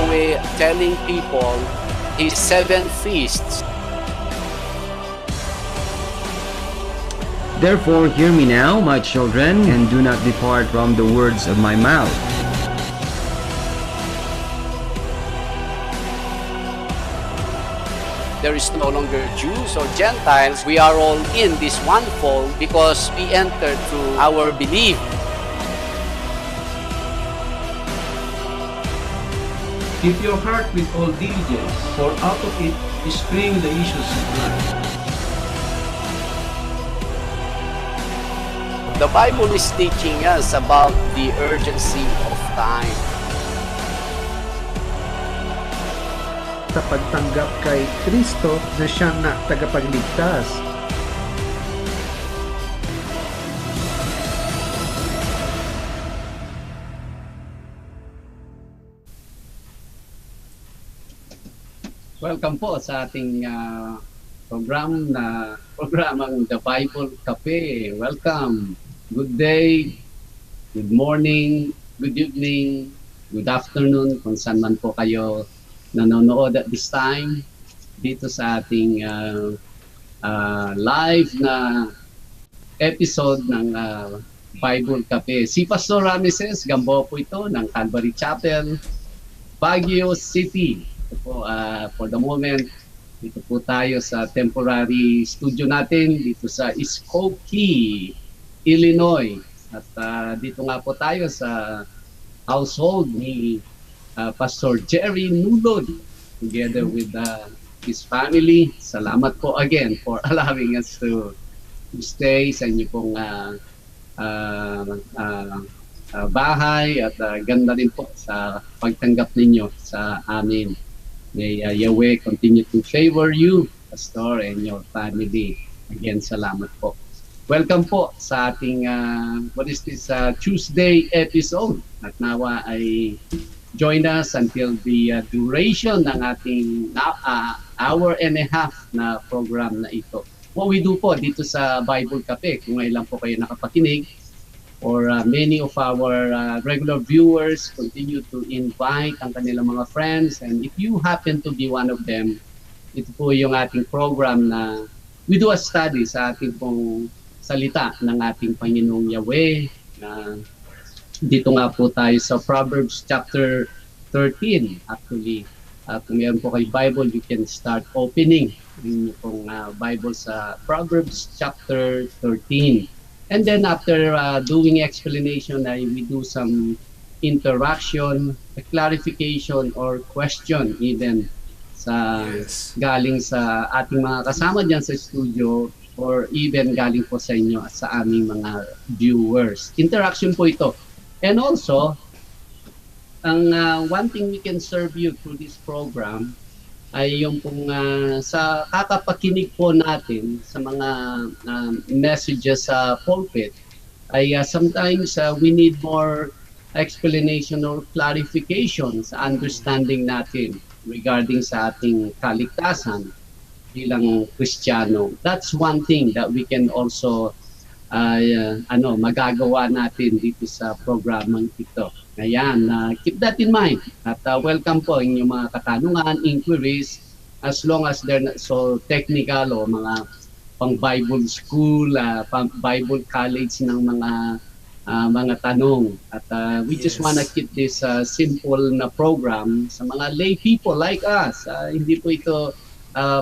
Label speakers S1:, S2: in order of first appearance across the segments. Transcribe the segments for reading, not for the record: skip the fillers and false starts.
S1: Yahweh telling people His 7 feasts.
S2: Therefore, hear me now, my children, and do not depart from the words of my mouth.
S1: There is no longer Jews or Gentiles. We are all in this one fold because we entered through our belief.
S3: Keep your heart with all diligence, for out of it spring the issues of life.
S1: The Bible is teaching us about the urgency of time.
S4: Sa pagtanggap kay Kristo na siyang tagapagligtas.
S3: Welcome po sa ating programang The Bible Kape. Welcome. Good day, good morning, good evening, good afternoon, kung saan man po kayo nanonood at this time dito sa ating live na episode ng Bible Kape. Si Pastor Ram Gamboa po ito ng Calvary Chapel, Baguio City. Ito po, for the moment, dito po tayo sa temporary studio natin dito sa Skokie, Illinois. At dito nga po tayo sa household ni Pastor Jerry Nulod together with his family. Salamat po again for allowing us to stay sa inyo pong bahay at ganda rin po sa pagtanggap ninyo sa amin. May Yahweh continue to favor you, Pastor, and your family. Again, salamat po. Welcome po sa ating, Tuesday episode. At nawa ay join us until the duration ng ating hour and a half na program na ito. What we do po dito sa Bible Cafe, kung ngayon lang po kayo nakapakinig, or many of our regular viewers continue to invite ang kanilang mga friends, and if you happen to be one of them, ito po yung ating program na we do a study sa ating pong salita ng ating Panginoong Yahweh. Dito nga po tayo sa Proverbs chapter 13 actually. Kung meron po kayo Bible, you can start opening yung pong Bible sa Proverbs chapter 13. And then after doing explanation, we do some interaction, clarification, or question even sa galing sa ating mga kasama dyan sa studio, or even galing po sa inyo sa aming mga viewers. Interaction po ito. And also, ang one thing we can serve you through this program ay yung pong sa kakapakinig po natin sa mga messages sa pulpit ay sometimes we need more explanation or clarification sa understanding natin regarding sa ating kaligtasan bilang Kristiyano. That's one thing that we can also magagawa natin dito sa programang ito. Ayan, keep that in mind. At welcome po inyong mga katanungan, inquiries, as long as they're not so technical o mga pang Bible school, pang Bible college ng mga tanong. At we just wanna keep this simple na program sa mga lay people like us. Hindi po ito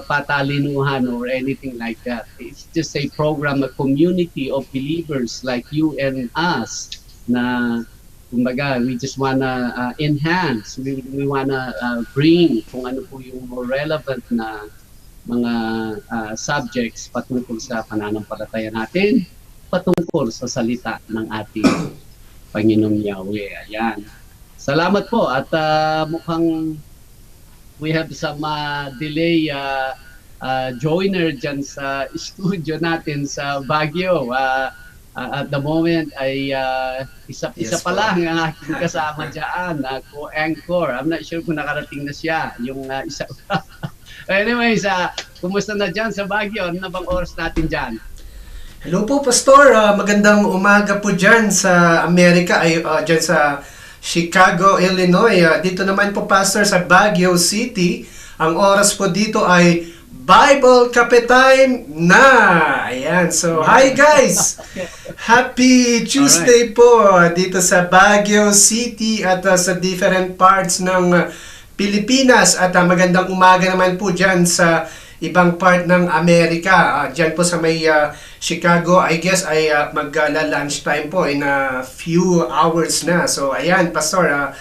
S3: patalinuhan or anything like that. It's just a program, a community of believers like you and us na kumbaga, we just wanna enhance, we wanna bring kung ano po yung more relevant na mga subjects patungkol sa pananampalataya natin, patungkol sa salita ng ating Panginoong Yahweh. Ayan. Salamat po at mukhang we have some delay joiner dyan sa studio natin sa Baguio. At the moment ay isa pa lang ang aking kasama dyan, co-anchor. I'm not sure kung nakarating na siya, yung isa. Anyways, kumusta na dyan sa Baguio? Ano na bang oras natin dyan?
S4: Hello po, Pastor. Magandang umaga po dyan sa Amerika, dyan sa
S5: Chicago, Illinois. Dito naman po, Pastor, sa Baguio City. Ang oras po dito ay Bible Kape Time na! Ayan. So, hi guys! Happy Tuesday po dito sa Baguio City at sa different parts ng Pilipinas. At magandang umaga naman po dyan sa ibang part ng Amerika. Dyan po sa may Chicago, I guess ay mag-lunch time po in a few hours na. So, ayan, Pastor,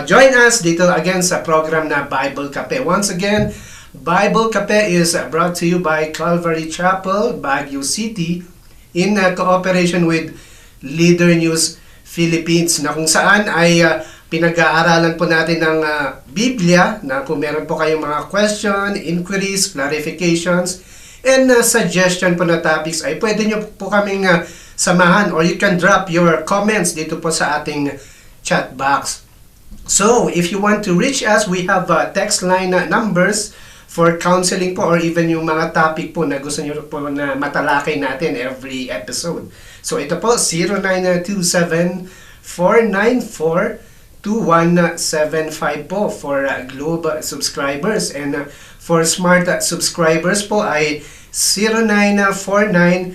S5: join us dito again sa program na Bible Kape. Once again, Bible Kape is brought to you by Calvary Chapel, Baguio City, in cooperation with Leader News Philippines, na kung saan ay pinag-aaralan po natin ng Biblia, na kung meron po kayong mga question, inquiries, clarifications, and suggestion po na topics, ay pwede nyo po kaming samahan, or you can drop your comments dito po sa ating chat box. So, if you want to reach us, we have text line numbers for counseling po, or even yung mga topic po na gusto nyo po na matalakay natin every episode. So, ito po, 0927-494-2175 po for Globe subscribers, and for Smart subscribers po ay 0949-736-5000.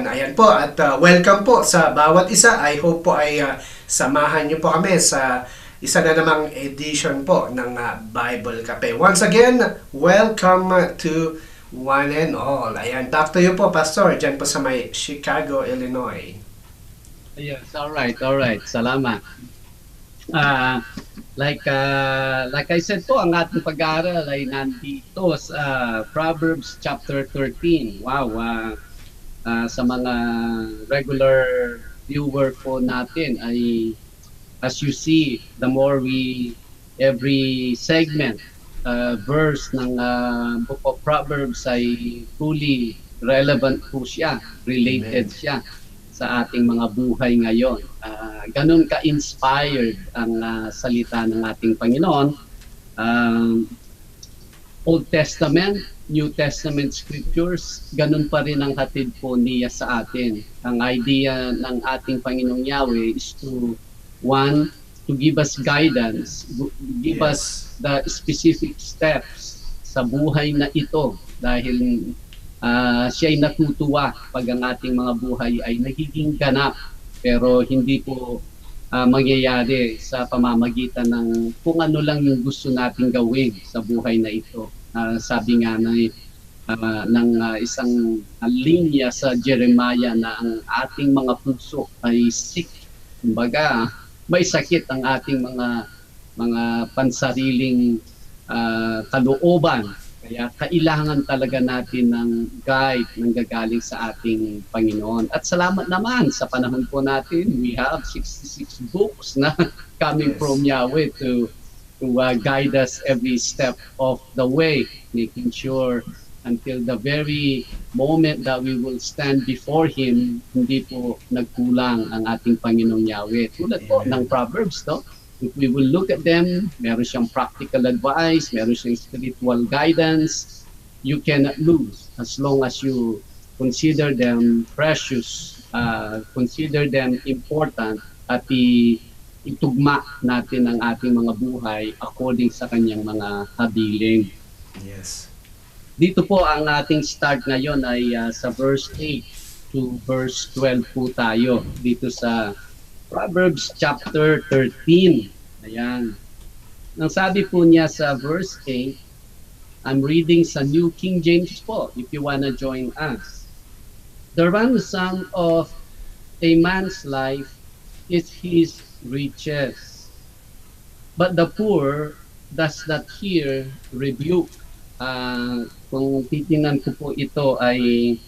S5: Ayan po, at welcome po sa bawat isa. I hope po ay samahan nyo po kami sa isa na namang edition po ng Bible Kape. Once again, welcome to one and all. Ayan, back to you po, Pastor, dyan po sa may Chicago, Illinois.
S3: Yes, all right. Salamat. Like I said po, ang ating pag-aaral ay nandito sa Proverbs chapter 13. Wow, sa mga regular viewer po natin ay, as you see, the more every segment, verse ng Book of Proverbs ay truly relevant po siya, related siya sa ating mga buhay ngayon. Ganun ka-inspired ang salita ng ating Panginoon. Old Testament, New Testament scriptures, ganun pa rin ang hatid po niya sa atin. Ang idea ng ating Panginoong Yahweh is to give us guidance, give us the specific steps sa buhay na ito, dahil siya ay natutuwa pag ang ating mga buhay ay nagiging ganap, pero hindi po mangyayari sa pamamagitan ng kung ano lang yung gusto nating gawin sa buhay na ito. Sabi nga ng isang linya sa Jeremiah na ang ating mga puso ay sick. Kumbaga, may sakit ang ating mga pansariling kalooban. Kaya kailangan talaga natin ng guide nang gagaling sa ating Panginoon. At salamat naman sa panahon po natin, we have 66 books na coming from Yahweh to guide us every step of the way, making sure until the very moment that we will stand before Him, hindi po nagkulang ang ating Panginoong Yahweh. Tulad po ng Proverbs, no? If we will look at them, meron siyang practical advice, meron siyang spiritual guidance. You cannot lose as long as you consider them precious, consider them important, at itugma natin ang ating mga buhay according sa kanyang mga habiling.
S5: Yes.
S3: Dito po ang ating start ngayon ay sa verse 8 to verse 12 po tayo dito sa Proverbs chapter 13. Ayan. Nang sabi po niya sa verse 8, I'm reading sa New King James po, if you wanna join us. The ransom of a man's life is his riches, but the poor does not hear rebuke. Kung titingnan ko po ito ay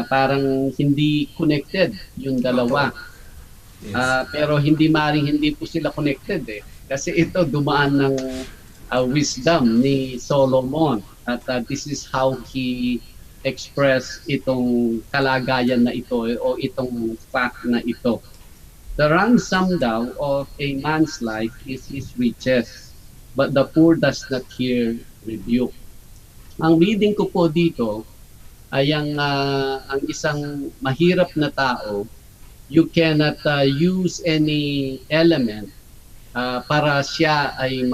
S3: parang hindi connected yung dalawa. Pero hindi po sila connected kasi ito dumaan ng wisdom ni Solomon, at this is how he expressed itong kalagayan na ito o itong fact na ito. The ransom daw of a man's life is his riches, but the poor does not hear rebuke. Ang reading ko po dito ay ang isang mahirap na tao you cannot use any element para siya ay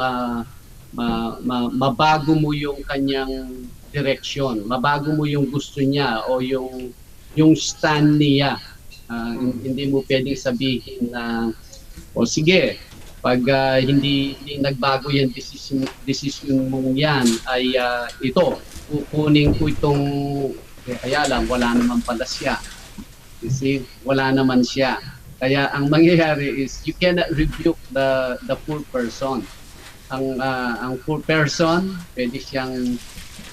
S3: mabago mo yung kanyang direksyon, mabago mo yung gusto niya o yung stand niya. Hindi mo pwedeng sabihin na o sige, pag hindi nagbago yung decision mong yan ay ito, kukunin ko itong kaya lang wala naman pala siya. You see, wala naman siya. Kaya ang mangyayari is you cannot rebuke the poor person. Ang poor person, pwede siyang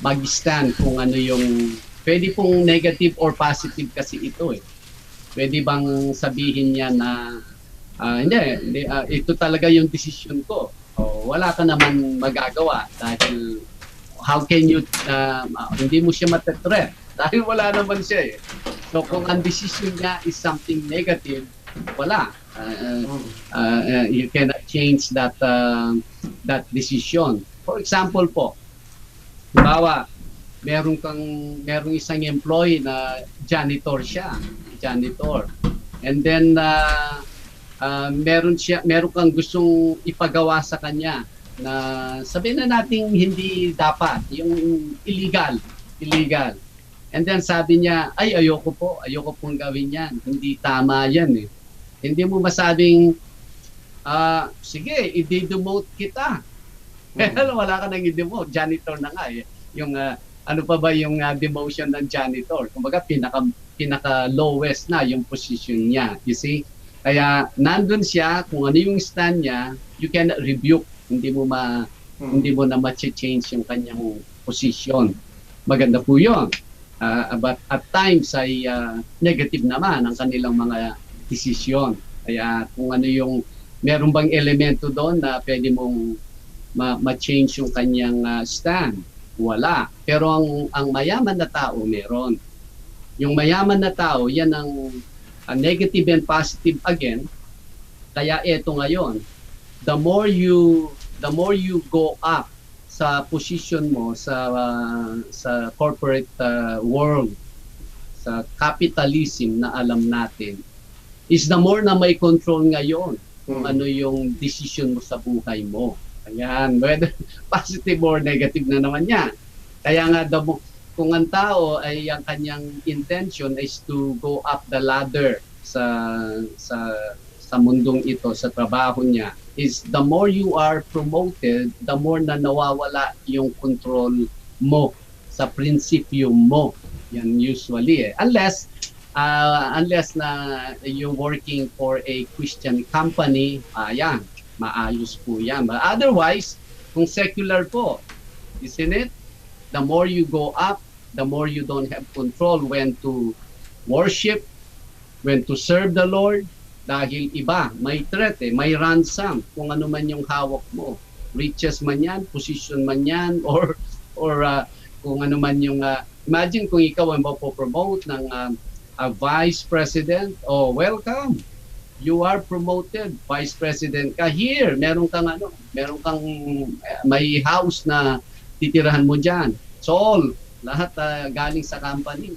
S3: mag-stand kung ano yung pwede pong negative or positive kasi ito eh. Pwede bang sabihin niya na hindi, ito talaga yung decision ko. O, wala ka naman magagawa dahil how can you hindi mo siya matetreat dahil wala naman siya eh. So kung ang decision niya is something negative, wala. You cannot change that decision. For example po, halimbawa, merong isang employee na janitor siya, janitor. And then meron kang gustong ipagawa sa kanya na sabihin na natin hindi dapat, yung illegal. And then sabi niya, ay ayoko pong gawin yan. Hindi tama yan eh. Hindi mo masabing, sige, i-demote kita. Pero wala ka nang i-demote. Janitor na nga eh. Yung, ano pa ba yung demotion ng janitor? Kumbaga, pinaka-lowest na yung position niya. You see? Kaya, nandun siya, kung ano yung stand niya, you cannot rebuke. Hindi mo na ma-change yung kanyang position. Maganda po yun. But at times ay negative naman ang kanilang mga desisyon. Kaya kung ano yung meron bang elemento doon na pwede mong ma-change yung kanyang stand, wala. Pero ang mayaman na tao meron. Yung mayaman na tao, yan ang negative and positive again. Kaya eto ngayon, the more you go up sa position mo sa corporate world, sa capitalism na alam natin, is the more na may control ngayon kung ano yung decision mo sa buhay mo. Ayan, whether positive or negative na naman yan. Kaya nga, kung ang tao ay ang kanyang intention is to go up the ladder sa mundong ito, sa trabaho niya, is the more you are promoted, the more na nawawala yung control mo sa prinsipyo mo. Yan usually eh. Unless na you're working for a Christian company, yan, maayos po yan. But otherwise, kung secular po, isn't it? The more you go up, the more you don't have control when to worship, when to serve the Lord. Dahil iba, may threat eh, may ransom kung ano man yung hawak mo. Riches man yan, position man yan, or kung ano man yung, imagine kung ikaw ay mapopromote ng vice president, welcome. You are promoted, vice president ka. Here, meron kang may house na titirahan mo dyan. So all, lahat galing sa company.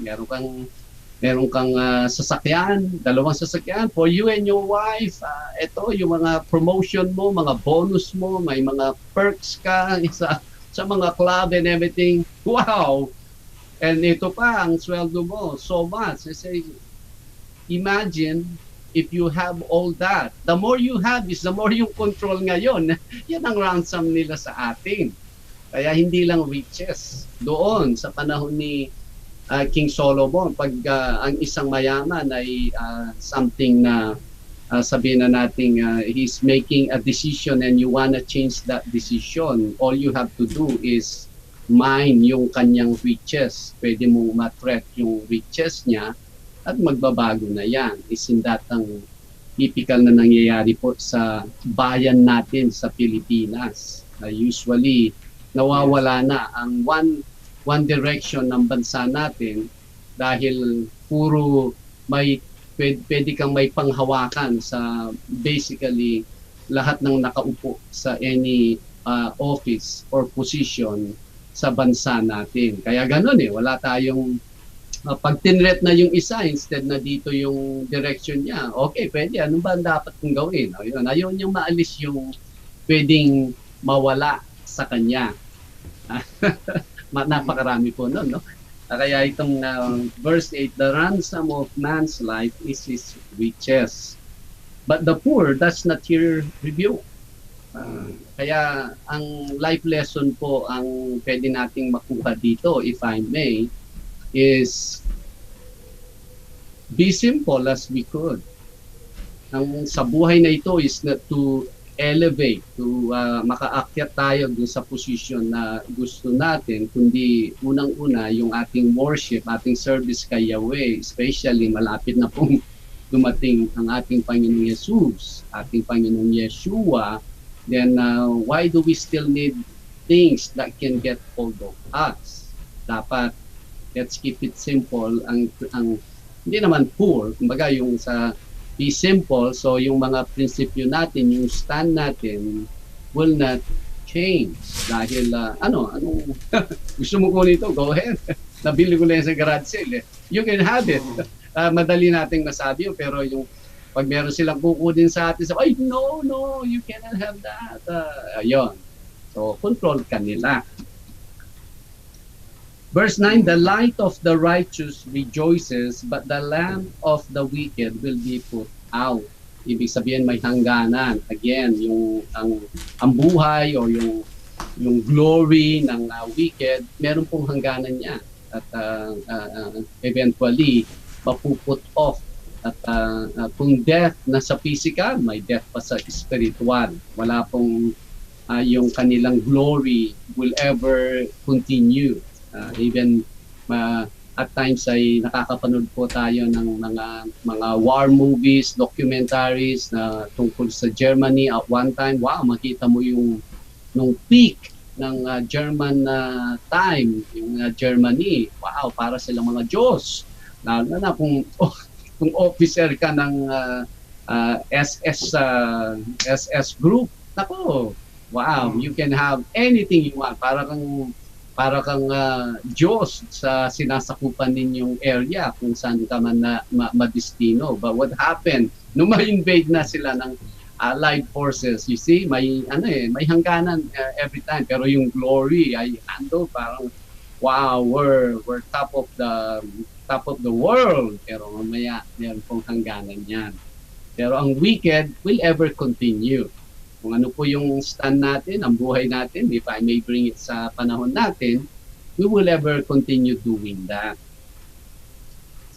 S3: Meron kang sasakyan, 2 sasakyan for you and your wife. Ito, yung mga promotion mo, mga bonus mo, may mga perks ka sa mga club and everything. Wow! And ito pa, ang sweldo mo, so much. I say, imagine if you have all that. The more you have is the more yung control ngayon. Yan ang ransom nila sa atin. Kaya hindi lang riches. Doon, sa panahon ni King Solomon, pag ang isang mayaman ay something na sabihin na natin he's making a decision and you wanna change that decision, all you have to do is mine yung kanyang riches. Pwede mo ma-threat yung riches niya at magbabago na yan. Isn't that ang typical na nangyayari po sa bayan natin sa Pilipinas? Usually, nawawala na ang one direction ng bansa natin dahil puro pwede kang may panghawakan sa basically lahat ng nakaupo sa any office or position sa bansa natin. Kaya ganun wala tayong Pag tinret na yung isa, instead na dito yung direction niya, okay, pwede. Ano ba ang dapat kong gawin? Ayun, ayaw niyang maalis yung pwedeng mawala sa kanya. Napakarami po nun, no? Kaya itong verse 8, the ransom of man's life is his riches. But the poor does not hear rebuke. Kaya ang life lesson po ang pwede nating makuha dito, if I may, is be simple as we could. Ang sa buhay na ito is not to elevate, to makaakyat tayo dun sa position na gusto natin, kundi unang-una yung ating worship, ating service kay Yahweh, especially malapit na pong dumating ang ating Panginoong Jesus, ating Panginoong Yeshua, then why do we still need things that can get hold of us? Dapat, let's keep it simple. Ang hindi naman poor, kumbaga yung sa be simple, so yung mga prinsipyo natin, yung stand natin will not change. Dahil, anong gusto mo ko nito, go ahead. Nabili ko lang sa garage sale. You can have it. Madali nating masabi yun, pero yung pag meron silang kukunin sa atin, ay, no, you cannot have that. Ayun. So, control ka nila. Verse 9, the light of the righteous rejoices, but the lamp of the wicked will be put out. Ibig sabihin may hangganan. Again, yung ang buhay o yung glory ng wicked, meron pong hangganan niya. At eventually, mapuput off. At kung death na sa physical, may death pa sa spiritual. Wala pong yung kanilang glory will ever continue. Even at times ay nakakapanood po tayo ng mga war movies, documentaries na tungkol sa Germany. At one time, wow, makita mo yung nung peak ng German time, yung Germany. Wow, para silang mga Diyos. Lalo na kung officer ka ng SS group, nako, wow, you can have anything you want. Para kang Diyos sa sinasakupan ninyong area kung saan ka man madestino. But what happened? Nung ma-invade na sila ng Allied forces, you see, may hangganan every time. Pero yung glory ay ando, parang wow, we're top of the world. Pero mamaya meron pong hangganan yan. Pero ang wicked will ever continue. Kung ano po yung stand natin, ang buhay natin, if I may bring it sa panahon natin, we will ever continue doing that.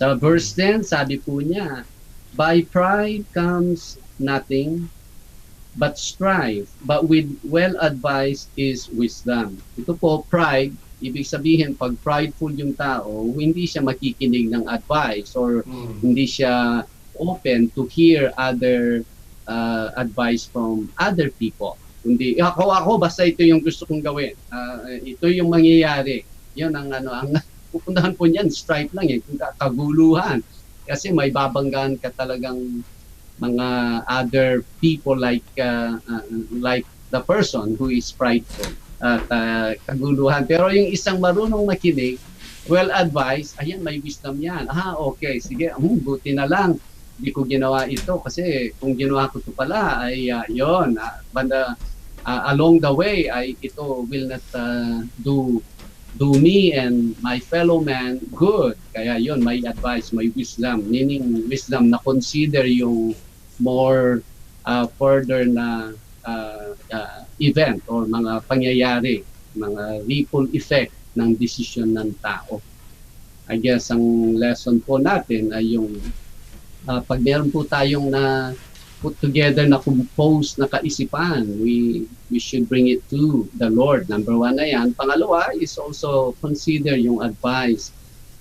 S3: Sa verse 10, sabi po niya, by pride comes nothing but strife, but with well-advised is wisdom. Ito po, pride, ibig sabihin, pag prideful yung tao, hindi siya makikinig ng advice or hindi siya open to hear other advice from other people. Kundi ako basta ito yung gusto kong gawin. Ito yung mangyayari. Yun ang pupuntahan po niyan, strife lang kaguluhan. Kasi may babanggaan ka talagang mga other people like the person who is prideful at kaguluhan. Pero yung isang marunong makinig, well advised, ayan, may wisdom yan. Okay, sige, buti na lang hindi ko ginawa ito kasi kung ginawa ko ito pala ay yon along the way ay ito will not do me and my fellow man good. Kaya yon, may advice, may wisdom, meaning wisdom na consider yung more further na event or mga pangyayari, mga ripple effect ng decision ng tao. I guess ang lesson po natin ay yung pag meron po tayong na put together na composed na kaisipan, we should bring it to the Lord. Number one na yan. Pangalawa is also consider yung advice,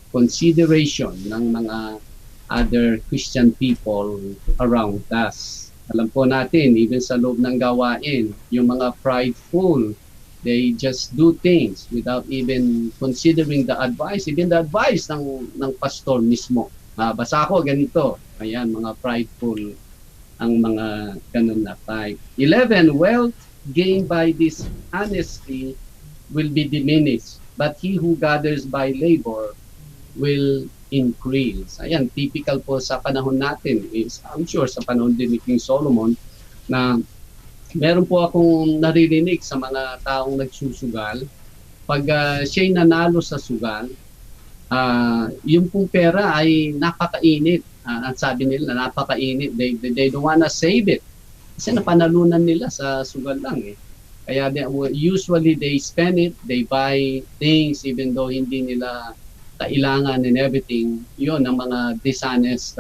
S3: consideration ng mga other Christian people around us. Alam po natin, even sa loob ng gawain, yung mga prideful, they just do things without even considering the advice, even the advice ng pastor mismo. Basta ako ganito. Ayan, mga prideful ang mga ganun na pride. 11, wealth gained by this honesty will be diminished, but he who gathers by labor will increase. Ayan, typical po sa panahon natin is, I'm sure sa panahon din ni King Solomon, na meron po akong naririnig sa mga taong nagsusugal. Pag siya'y nanalo sa sugal, yung pong pera ay napakainit. At sabi nila, napakainit. They don't wanna save it. Kasi napanalunan nila sa sugal lang eh. Kaya usually they spend it, they buy things even though hindi nila kailangan and everything. Yun ang mga dishonest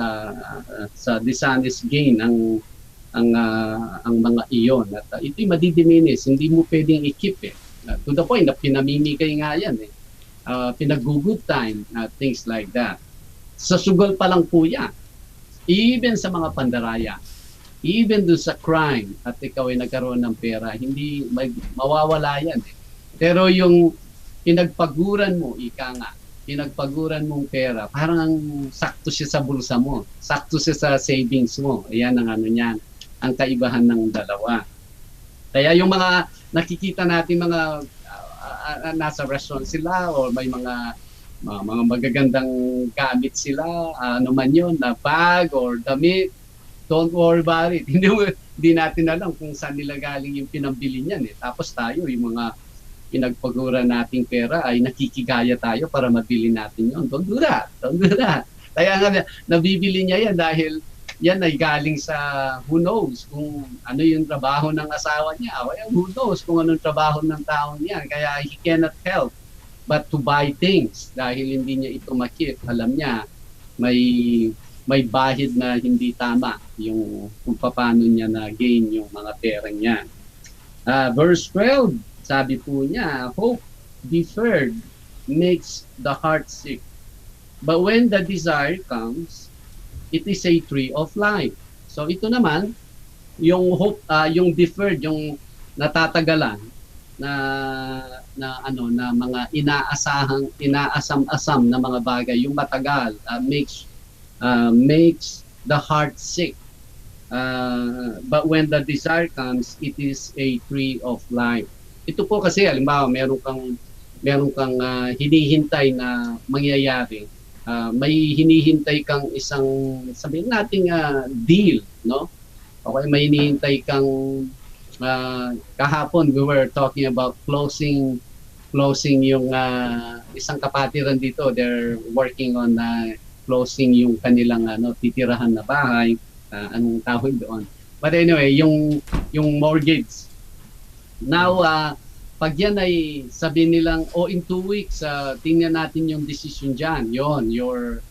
S3: sa dishonest gain ang mga iyon. At ito'y madidiminis, hindi mo pwedeng i-keep eh. To the point na pinamimigay nga yan eh. Pinag-good time, things like that. Sa sugal pa lang po yan. Even sa mga pandaraya, even do sa crime at ikaw ay nagkaroon ng pera, hindi mawawala yan eh. Pero yung pinagpaguran mo, ika nga, pinagpaguran mong pera, parang sakto siya sa bulsa mo, sakto siya sa savings mo. Ayan ang ano niyan, ang kaibahan ng dalawa. Kaya yung mga nakikita natin mga nasa restaurant sila or may mga magagandang gamit sila, ano man yun, na bag or damit, don't worry about it. Hindi natin alam kung saan nila galing yung pinambili niyan eh. Tapos tayo, yung mga pinagpagura nating pera ay nakikigaya tayo para mabili natin yun. Don't do that. Don't do that. Kaya nga, nabibili niya yan dahil yan ay galing sa who knows kung ano yung trabaho ng asawa niya. Who knows kung anong trabaho ng taong niya. Kaya he cannot help but to buy things dahil hindi niya ito makit. Alam niya, may bahid na hindi tama yung kung paano niya na-gain yung mga pera niya. Verse 12, sabi po niya, hope deferred makes the heart sick. But when the desire comes, it is a tree of life. So ito naman, yung hope, yung deferred, yung natatagalan na mga inaasam-asam na mga bagay, yung matagal makes the heart sick. But when the desire comes, it is a tree of life. Ito po kasi, halimbawa, meron kang hinihintay na mangyayari. May hinihintay kang isang, sabihin natin deal, no? Okay, may hinihintay kang kahapon we were talking about closing yung isang kapatiran dito. They're working on closing yung kanilang titirahan na bahay, anong tawag doon. But anyway, yung mortgage. Now, pag yan ay sabi nilang, in 2 weeks, tingnan natin yung decision dyan. Yon, your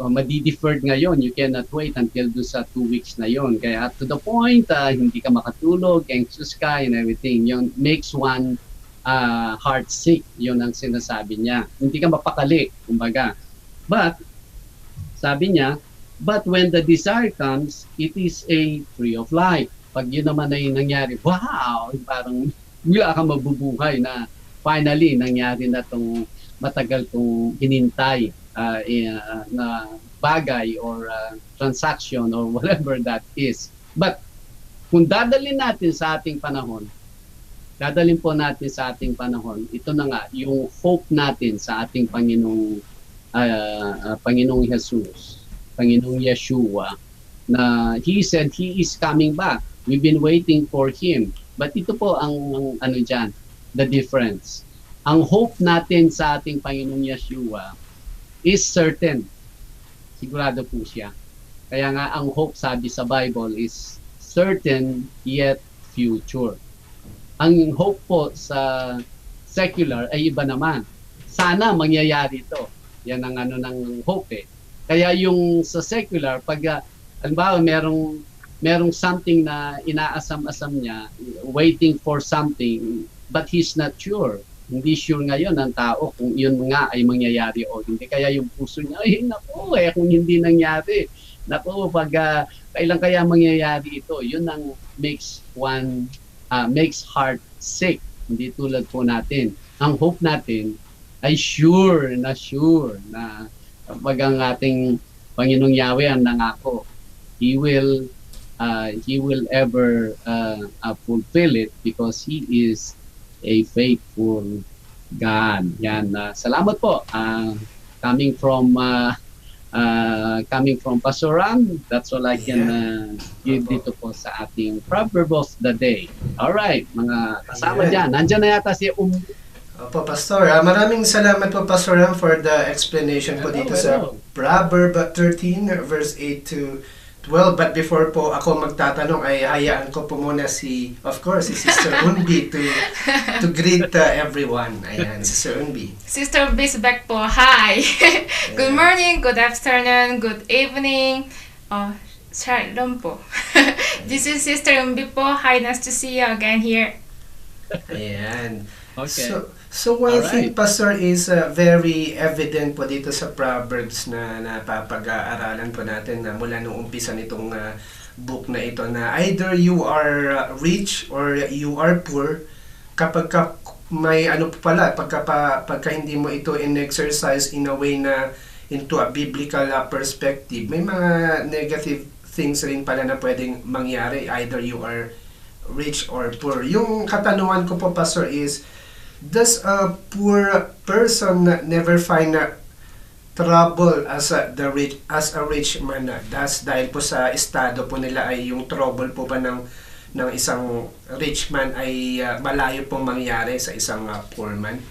S3: madi-deferred ngayon. You cannot wait until do sa 2 weeks na yon. Kaya to the point, hindi ka makatulog, anxious ka, and everything. Yon makes one heart sick. Yon ang sinasabi niya. Hindi ka mapakali, kumbaga. But, sabi niya, but when the desire comes, it is a tree of life. Pag yun naman ay nangyari, wow, parang wala kang mabubuhay na finally nangyari na itong matagal kong hinintay na bagay or transaction or whatever that is. But kung dadalhin natin sa ating panahon, ito na nga, yung hope natin sa ating Panginoong Jesus, Panginoong Yeshua, na He said He is coming back. We've been waiting for Him. But ito po ang ano dyan, the difference. Ang hope natin sa ating Panginoong Yeshua is certain. Sigurado po siya. Kaya nga ang hope, sabi sa Bible, is certain yet future. Ang hope po sa secular ay iba naman. Sana mangyayari ito. Yan ang ng hope eh. Kaya yung sa secular, pag halimbawa merong something na inaasam-asam niya, waiting for something, but he's not sure. Hindi sure ngayon ang tao kung yun nga ay mangyayari o hindi. Kaya yung puso niya, naku, kung hindi nangyari. Naku, pag kailan kaya mangyayari ito, yun ang makes heart sick. Hindi tulad po natin. Ang hope natin ay sure na pag ang ating Panginoong Yahweh ang nangako, He will ever fulfill it because He is a faithful God. Yan. Salamat po, coming from Pastor Ram, that's all I can give dito po sa ating proverb of the day. Alright, mga kasama dyan. Nandiyan na yata si
S5: Opo, Pastor. Maraming salamat po, Pastor Ram, for the explanation po dito sa Proverb 13, verse 8 to 12. But before po ako magtatanong, ay hayaan ko po muna si Sister Unbi to greet everyone. Ayan, Sister Unbi.
S6: Sister Unbi is back po. Hi! Good morning, good afternoon, good evening. Shalom po. This is Sister Unbi po. Hi, nice to see you again here.
S5: Ayan.
S3: Okay.
S5: So one thing, Pastor, is very evident po dito sa Proverbs na napapag-aaralan po natin na mula nung umpisa nitong book na ito, na either you are rich or you are poor. Kapag may ano po pala, pagka hindi mo ito in-exercise in a way na into a biblical perspective, may mga negative things rin pala na pwedeng mangyari, either you are rich or poor. Yung katanungan ko po, Pastor, is, does a poor person never find trouble as a rich man? Dahil po sa estado po nila ay yung trouble po ba ng isang rich man ay malayo pong mangyari sa isang poor man?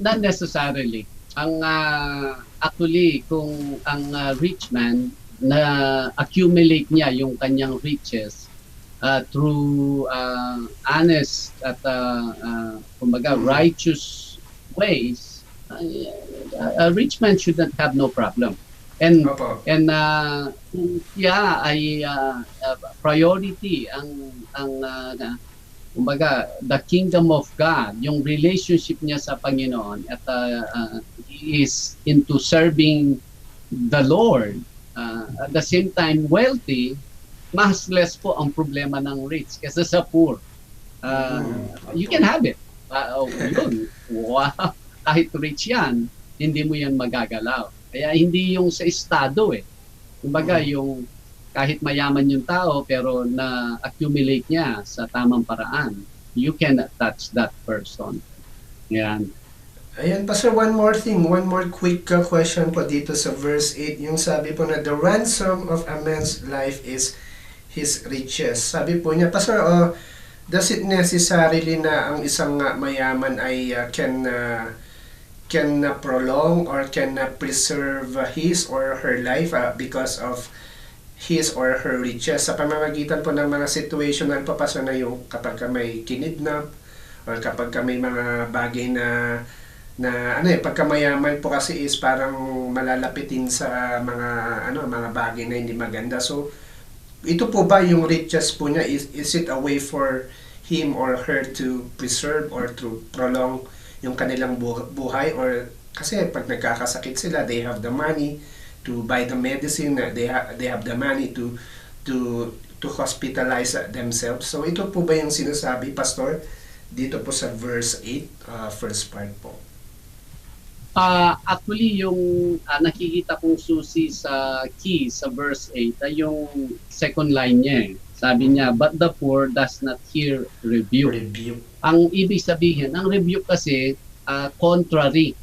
S3: Not necessarily. Actually, kung ang rich man na accumulate niya yung kanyang riches through honest at kumbaga righteous ways, a rich man should not have no problem. And priority ang kumbaga the kingdom of God, yung relationship niya sa Panginoon, at he is into serving the Lord. At the same time, wealthy, mas less po ang problema ng rich kaysa sa poor. You can have it. Yun. Wow. Kahit rich yan, hindi mo yan magagalaw. Kaya hindi yung sa estado Kumbaga yung kahit mayaman yung tao pero na-accumulate niya sa tamang paraan, you cannot touch that person. Yan.
S5: Ayan, Pastor, one more quick question po dito sa verse 8. Yung sabi po na the ransom of a man's life is his riches. Sabi po niya, Pastor, does it necessarily na ang isang mayaman ay can prolong or can preserve his or her life because of his or her riches? Sa pamamagitan po ng mga situational po, Pastor, na yung kapag may kinidnap or kapag may mga bagay na pagka mayaman po kasi is parang malalapitin sa mga bagay na hindi maganda. So ito po ba yung riches po niya, is it a way for him or her to preserve or to prolong yung kanilang buhay? Or kasi pag nagkakasakit sila, they have the money to buy the medicine, they have the money to hospitalize themselves. So ito po ba yung sinasabi, Pastor, dito po sa verse 8, first part po?
S3: Actually, yung nakikita kong susi sa key sa verse 8 ay yung second line niya. Sabi niya, but the poor does not hear rebuke. Ang ibig sabihin, ang rebuke kasi contrary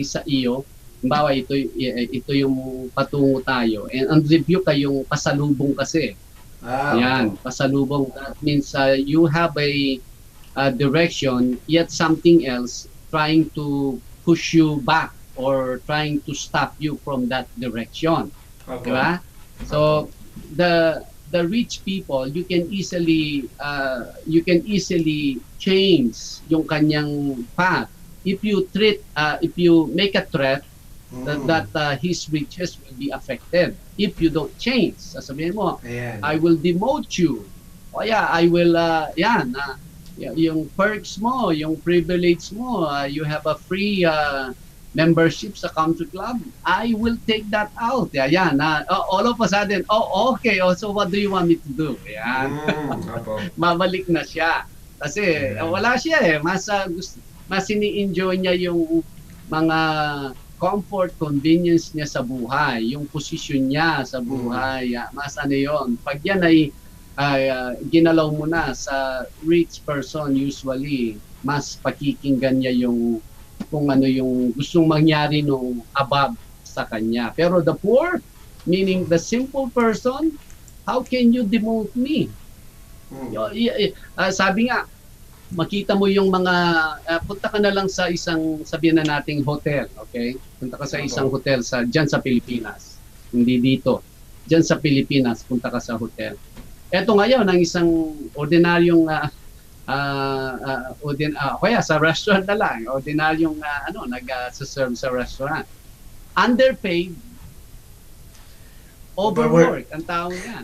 S3: sa iyo. Halimbawa, ito yung patungo tayo. And ang rebuke ay yung pasalubong kasi. Yan, pasalubong. That means you have a direction, yet something else trying to push you back or trying to stop you from that direction. Okay. Diba? So the rich people, you can easily change yung kanyang path if you make a threat that his riches will be affected if you don't change. Sasabihin mo, I will demote you. O I will yung perks mo, yung privilege mo, you have a free membership sa country club, I will take that out. Yan. All of a sudden, okay, so what do you want me to do? Yan. Mabalik na siya. Kasi wala siya mas ini-enjoy niya yung mga comfort, convenience niya sa buhay, yung position niya sa buhay. Mas yon. Pag yan ay ginalaw mo na sa rich person, usually mas pakikinggan niya yung kung ano yung gustong mangyari nung above sa kanya. Pero the poor, meaning the simple person, how can you demote me? Sabi nga, makita mo yung mga, punta ka na lang sa isang, sabihin na nating hotel, okay? Punta ka sa isang hotel dyan sa Pilipinas. Hindi dito. Dyan sa Pilipinas, punta ka sa hotel. Eto ngayon, ang isang ordinaryong, kaya sa restaurant na lang, ordinaryong, nag-serve sa restaurant. Underpaid, overwork ang tao niya.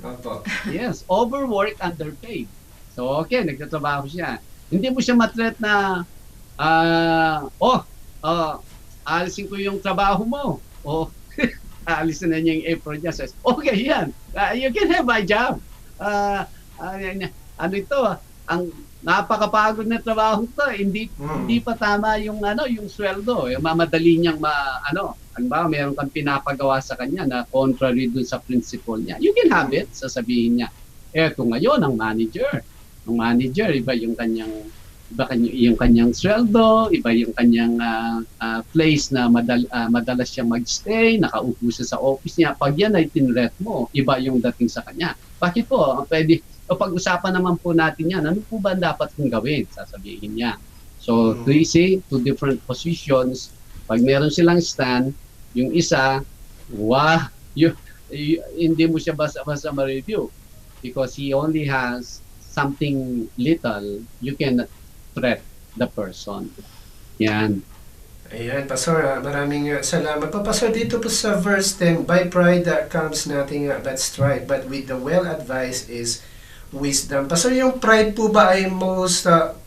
S3: Yes, overwork, underpaid. So, okay, nagtatrabaho siya. Hindi mo siya matreat na, alisin ko yung trabaho mo. Alisin na niya yung apron niya. Says, okay, yan. You can have my job. Ano ito? Ang napakapagod na trabaho to. Hindi pa tama yung yung sweldo. Yung mamadali niyang meron kang pinapagawa sa kanya na contrary dun sa principle niya. You can have it, sasabihin niya. Eto ngayon ang manager. Ang manager, iba yung kanyang sweldo, iba yung kanyang place na madalas siya magstay, nakaupo siya sa office niya. Pag yan ay tinret mo, iba yung dating sa kanya. Bakit po? Pwede, pag-usapan naman po natin yan, ano po ba dapat kong gawin? Sasabihin niya. So, two different positions. Pag meron silang stand, yung isa, hindi mo siya basta ma-review. Because he only has something little, you can threat the person. Yan.
S5: Ayan, Pastor, maraming salamat. Pastor, dito po sa verse 10, by pride comes nothing but strife, but with the well-advised is wisdom. Pastor, yung pride po ba ay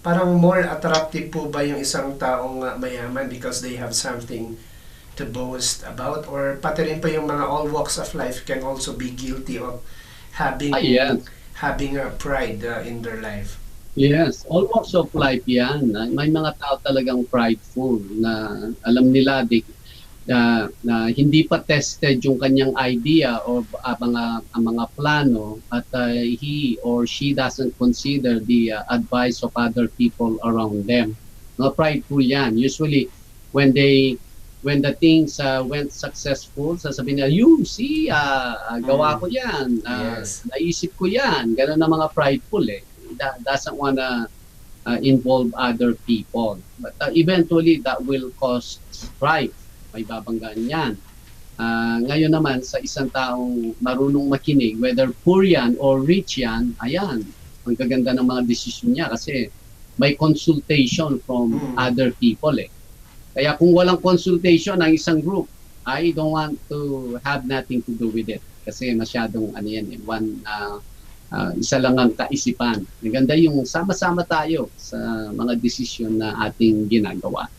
S5: parang more attractive po ba yung isang taong mayaman because they have something to boast about? Or pati rin pa yung mga all walks of life can also be guilty of having pride in their life?
S3: Yes, all walks of life yan. May mga tao talagang prideful na alam nila na hindi pa tested yung kanyang idea o mga plano at he or she doesn't consider the advice of other people around them. No, prideful yan. Usually, when the things went successful, sasabihin nila, you see, gawa ko yan, naisip ko yan. Ganun na mga prideful doesn't want to involve other people. But eventually, that will cause strife. May babanggaan yan. Ngayon naman, sa isang taong marunong makinig, whether poor yan or rich yan, ayan, ang kaganda ng mga desisyon niya kasi may consultation from other people. Kaya kung walang consultation ng isang group, I don't want to have nothing to do with it. Kasi masyadong isa lang ang kaisipan. Maganda yung sama-sama tayo sa mga desisyon na ating ginagawa.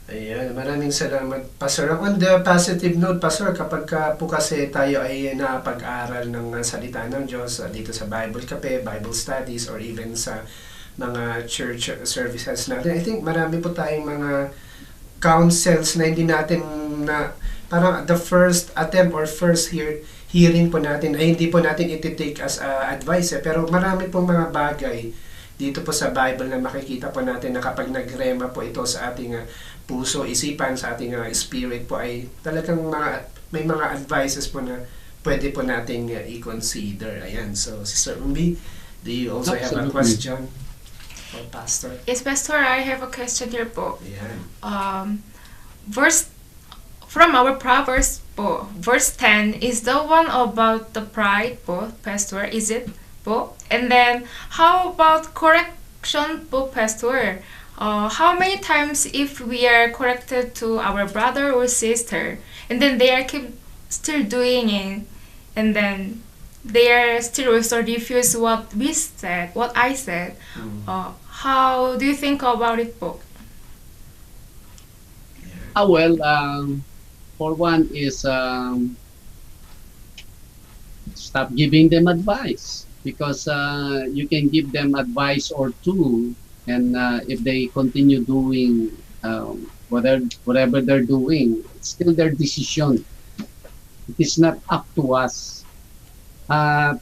S5: Ayan, maraming salamat, Pastor. On the positive note, Pastor, kapag po kasi tayo ay napag-aral ng salita ng Diyos dito sa Bible Kape, Bible Studies, or even sa mga church services natin, I think marami po tayong mga counsels na hindi natin parang the first attempt or first hearing po natin ay hindi po natin iti-take as advice pero marami pong mga bagay dito po sa Bible na makikita po natin na kapag nagrema po ito sa ating puso, isipan, sa ating spirit po ay talagang may mga advices po na pwede po nating i-consider. Ayan, so Sister Umbi, do you also have a question for Pastor?
S6: Yes, Pastor, I have a question here po.
S5: Ayan.
S6: Verse from our Proverbs po, verse 10 is the one about the pride po, Pastor, is it po? And then, how about correction po, Pastor? How many times if we are corrected to our brother or sister, and then they are still doing it, and then they are still also refuse what we said, what I said, how do you think about it po?
S3: For one is stop giving them advice because you can give them advice or two, and if they continue doing whatever they're doing, it's still their decision. It is not up to us.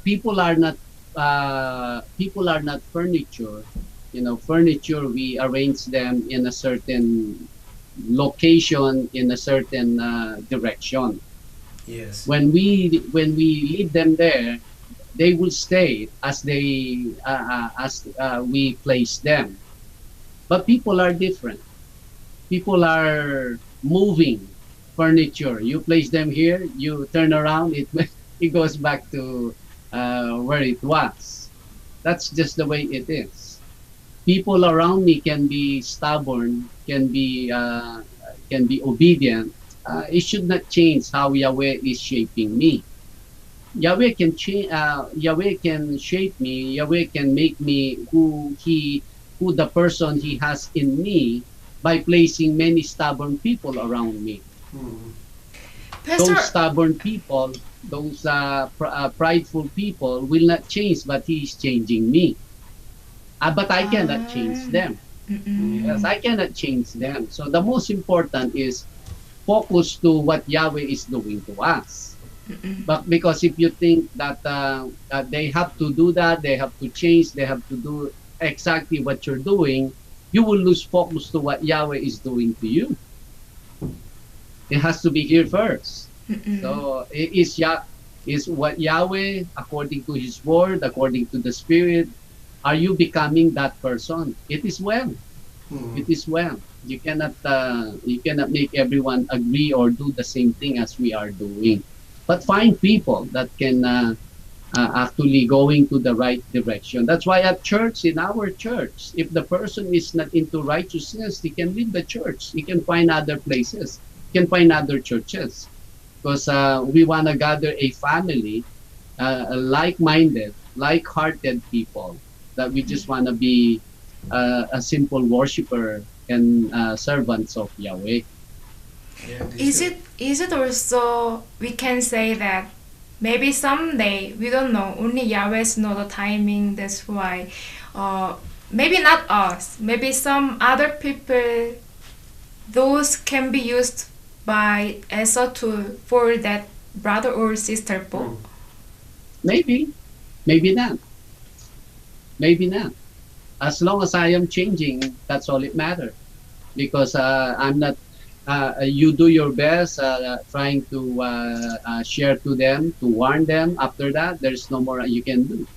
S3: People are not furniture. Furniture, we arrange them in a certain location in a certain direction.
S5: Yes.
S3: When we leave them there, they will stay as we place them. But people are different. People are moving furniture. You place them here, you turn around, it it goes back to where it was. That's just the way it is. People around me can be stubborn, can be obedient. It should not change how Yahweh is shaping me. Yahweh can change. Yahweh can shape me. Yahweh can make me who the person He has in me by placing many stubborn people around me.
S6: Pastor,
S3: Those stubborn people, those prideful people will not change, but He is changing me. But I cannot change them. Yes, I cannot change them. So the most important is focus to what Yahweh is doing to us. But because if you think that they have to do that, they have to change, they have to do exactly what you're doing, you will lose focus to what Yahweh is doing to you. It has to be here first. So it is what Yahweh, according to His word, according to the Spirit, are you becoming that person? It is well. It is well. You cannot make everyone agree or do the same thing as we are doing. But find people that can actually going to the right direction. That's why at church, in our church, if the person is not into righteousness, he can leave the church. He can find other places. He can find other churches. Because we want to gather a family, like-minded, like-hearted people, that we just want to be a simple worshiper and servants of Yahweh.
S5: Yeah,
S6: is it also we can say that maybe someday, we don't know, only Yahweh's know the timing, that's why maybe not us, maybe some other people, those can be used by as a tool for that brother or sister both.
S3: Maybe not. Maybe not. As long as I am changing, that's all it matters. Because I'm not. You do your best, trying to share to them, to warn them. After that, there's no more you can do.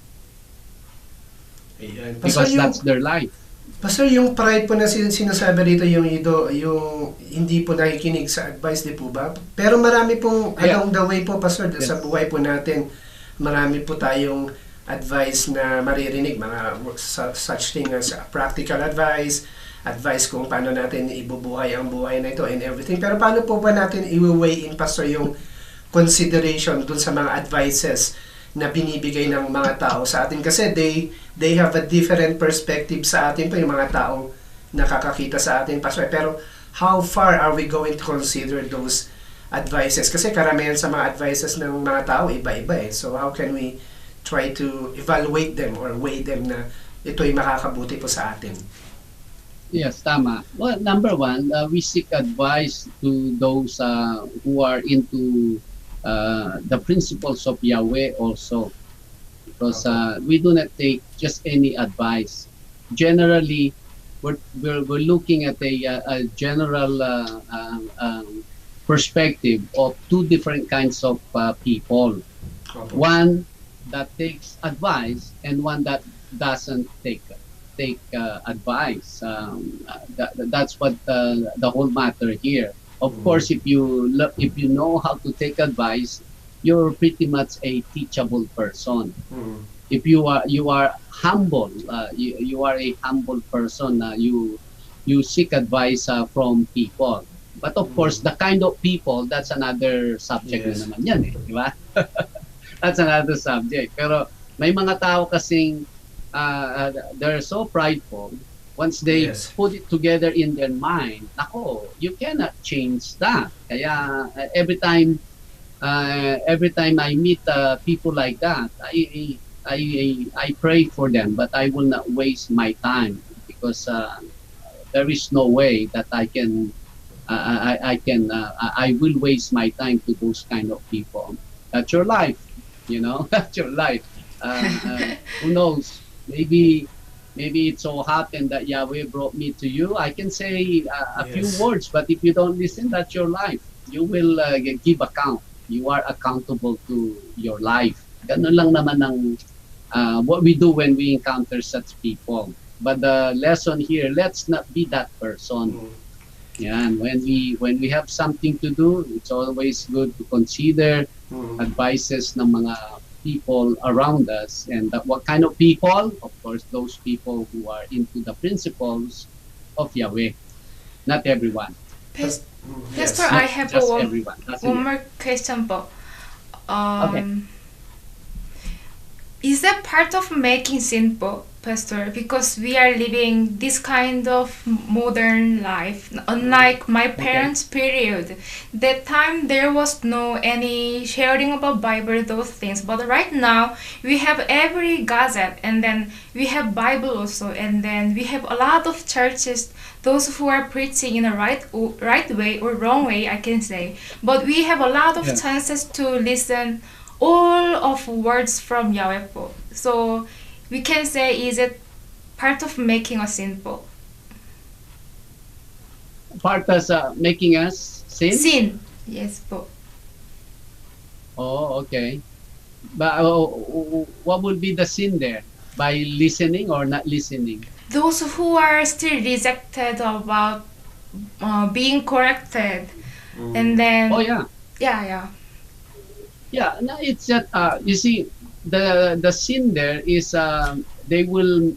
S5: Ayan.
S3: Because that's their life.
S5: Pastor, yung pride po na sinasabi dito, yung hindi po nakikinig sa advice, di po ba? Pero marami pong along the way po, Pastor, sa buhay po natin, marami po tayong advice na maririnig, mga such thing as practical advice kung paano natin ibubuhay ang buhay na ito and everything. Pero paano po ba natin i-weigh in, Pastor, yung consideration dun sa mga advices na binibigay ng mga tao sa atin? Kasi they have a different perspective sa atin po, yung mga taong nakakakita sa atin, Pastor. Pero how far are we going to consider those advices? Kasi karamihan sa mga advices ng mga tao, iba-iba eh. So how can we try to evaluate them or weigh them na ito'y makakabuti po sa atin?
S3: Yes, tama. Well, number one, we seek advice to those who are into the principles of Yahweh also. Because we do not take just any advice. Generally, we're looking at a general perspective of two different kinds of people. One that takes advice and one that doesn't take advice. That's what the whole matter here. Of course, if you know how to take advice, you're pretty much a teachable person. If you are humble, you are a humble person. You seek advice from people. But of course, the kind of people, that's another subject na naman yan, di ba? That's another subject. Pero may mga tao kasing they're so prideful. Once they put it together in their mind, nako, you cannot change that. Kaya every time I meet people like that, I pray for them, but I will not waste my time because there is no way that I will waste my time to those kind of people. That's your life, you know. That's your life. Who knows? Maybe maybe it so happened that Yahweh brought me to you. I can say a few
S5: Yes.
S3: words, but if you don't listen, that's your life. You will give account. You are accountable to your life. Ganun lang naman ang what we do when we encounter such people. But the lesson here, let's not be that person.
S5: Mm.
S3: Yan, when we have something to do, it's always good to consider
S5: Mm.
S3: advices ng mga people around us, and what kind of people? Of course, those people who are into the principles of Yahweh. Not everyone.
S6: Pas-
S5: Yes.
S6: Pastor, I have
S3: Just
S6: one
S3: everyone. That's
S6: one
S3: it.
S6: more question po.
S3: Okay.
S6: Is that part of making sin po, Pastor? Because we are living this kind of modern life. Unlike my parents' period, that time there was no any sharing about Bible, those things. But right now we have every gadget, and then we have Bible also, and then we have a lot of churches. Those who are preaching in a right way or wrong way, I can say. But we have a lot of
S3: Yeah.
S6: chances to listen all of words from Yahweh po. So we can say, is it part of making us sinful?
S3: Part as making us sin.
S6: Sin. Yes po.
S3: Oh, okay. But what would be the sin there? By listening or not listening?
S6: Those who are still rejected about being corrected, and then
S3: Oh yeah.
S6: yeah.
S3: Yeah, no, it's that you see the sin there is they will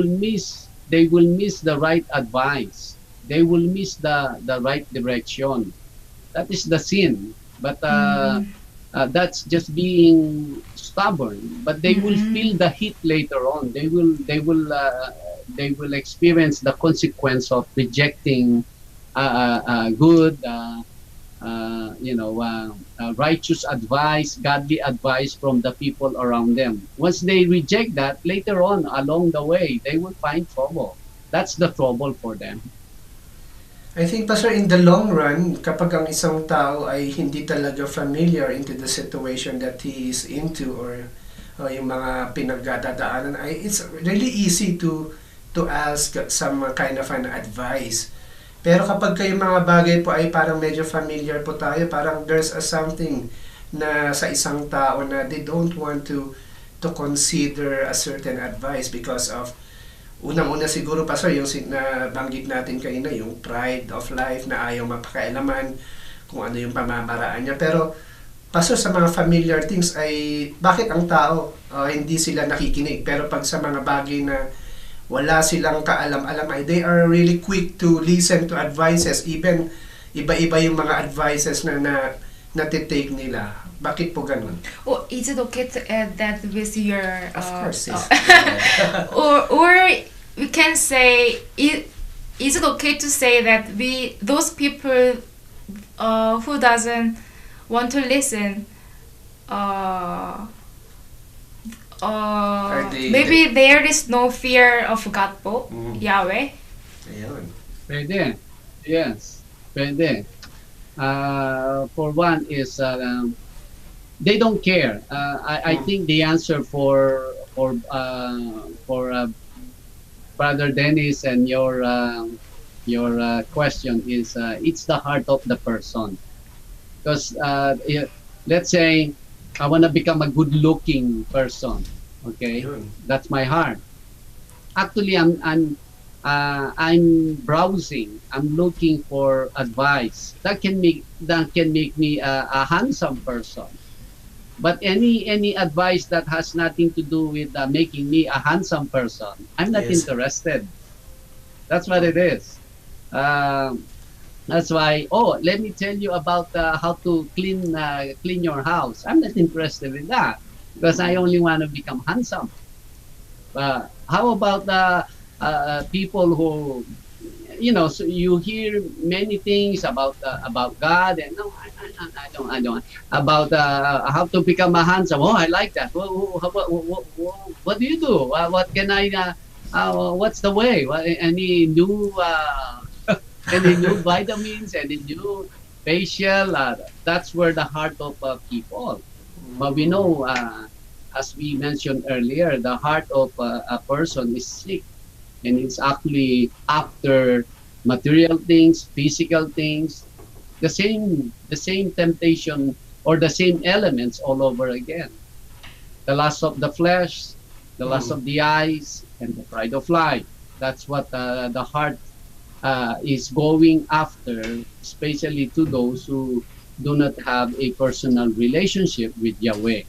S3: miss the right advice. They will miss the right direction. That is the sin. But that's just being stubborn. But they will feel the heat later on. They will experience the consequence of rejecting good. Righteous advice, godly advice from the people around them. Once they reject that, later on, along the way, they will find trouble. That's the trouble for them.
S5: I think, Pastor, in the long run, kapag ang isang tao ay hindi talaga familiar into the situation that he is into, or yung mga pinagdadaanan, it's really easy to ask some kind of an advice. Pero kapag kayo mga bagay po ay parang medyo familiar po tayo, parang there's something na sa isang tao na they don't want to consider a certain advice because of, unang-una siguro, Pastor, yung nabanggit natin kanina, yung pride of life na ayaw mapakailaman kung ano yung pamamaraan niya. Pero, Pastor, sa mga familiar things ay bakit ang tao hindi sila nakikinig? Pero pag sa mga bagay na wala silang kaalam-alam, ay they are really quick to listen to advices, even iba-iba yung mga advices na natitake nila. Bakit po ganun?
S6: Oh, is it okay to add that with your
S5: Of course, yes.
S6: or we can say, is it okay to say that those people who doesn't want to listen, maybe there is no fear of God po, Yahweh.
S5: Ayun.
S3: Pwede. Yes. Pwede. For one is they don't care. I think the answer for Brother Dennis and your question is it's the heart of the person. Because let's say I want to become a good-looking person. Okay,
S5: Ayun.
S3: that's my heart. Actually, I'm browsing. I'm looking for advice that can make me a handsome person. But any advice that has nothing to do with making me a handsome person, I'm not
S5: Yes.
S3: interested. That's what it is. That's why. Oh, let me tell you about how to clean your house. I'm not interested in that because I only want to become handsome. How about people who, so you hear many things about God, and no, I don't about how to become a handsome. Oh, I like that. What do you do? What can I? What's the way? Any new any new vitamins? Any new facial? That's where the heart of people. But we know as we mentioned earlier, the heart of a person is sick, and it's actually after material things, physical things, the same temptation or the same elements all over again. The lust of the flesh, the lust of the eyes, and the pride of life. That's what the heart is going after, especially to those who do not have a personal relationship with Yahweh.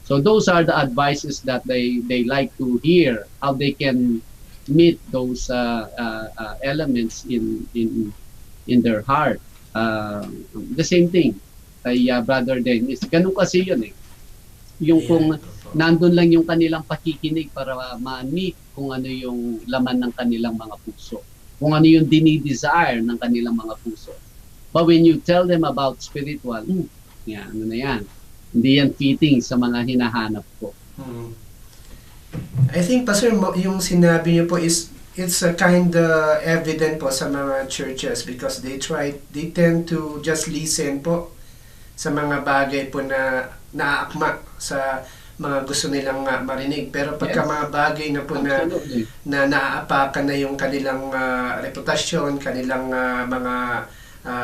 S3: So those are the advices that they like to hear, how they can meet those elements in their heart. The same thing kay Brother Dennis. Ganun kasi yun eh. Yung kung nandun lang yung kanilang pakikinig para ma-meet kung ano yung laman ng kanilang mga puso. Kung ano yung dinidesire ng kanilang mga puso. But when you tell them about spiritual, yan, ano na yan. Hindi yan fitting sa mga hinahanap ko.
S5: I think, Pastor, yung sinabi niyo po is, it's a kind of evident po sa mga churches because they tend to just listen po sa mga bagay po na naaakma sa mga gusto nilang marinig. Pero pagka mga bagay na po na naaapakan na yung kanilang reputasyon, kanilang mga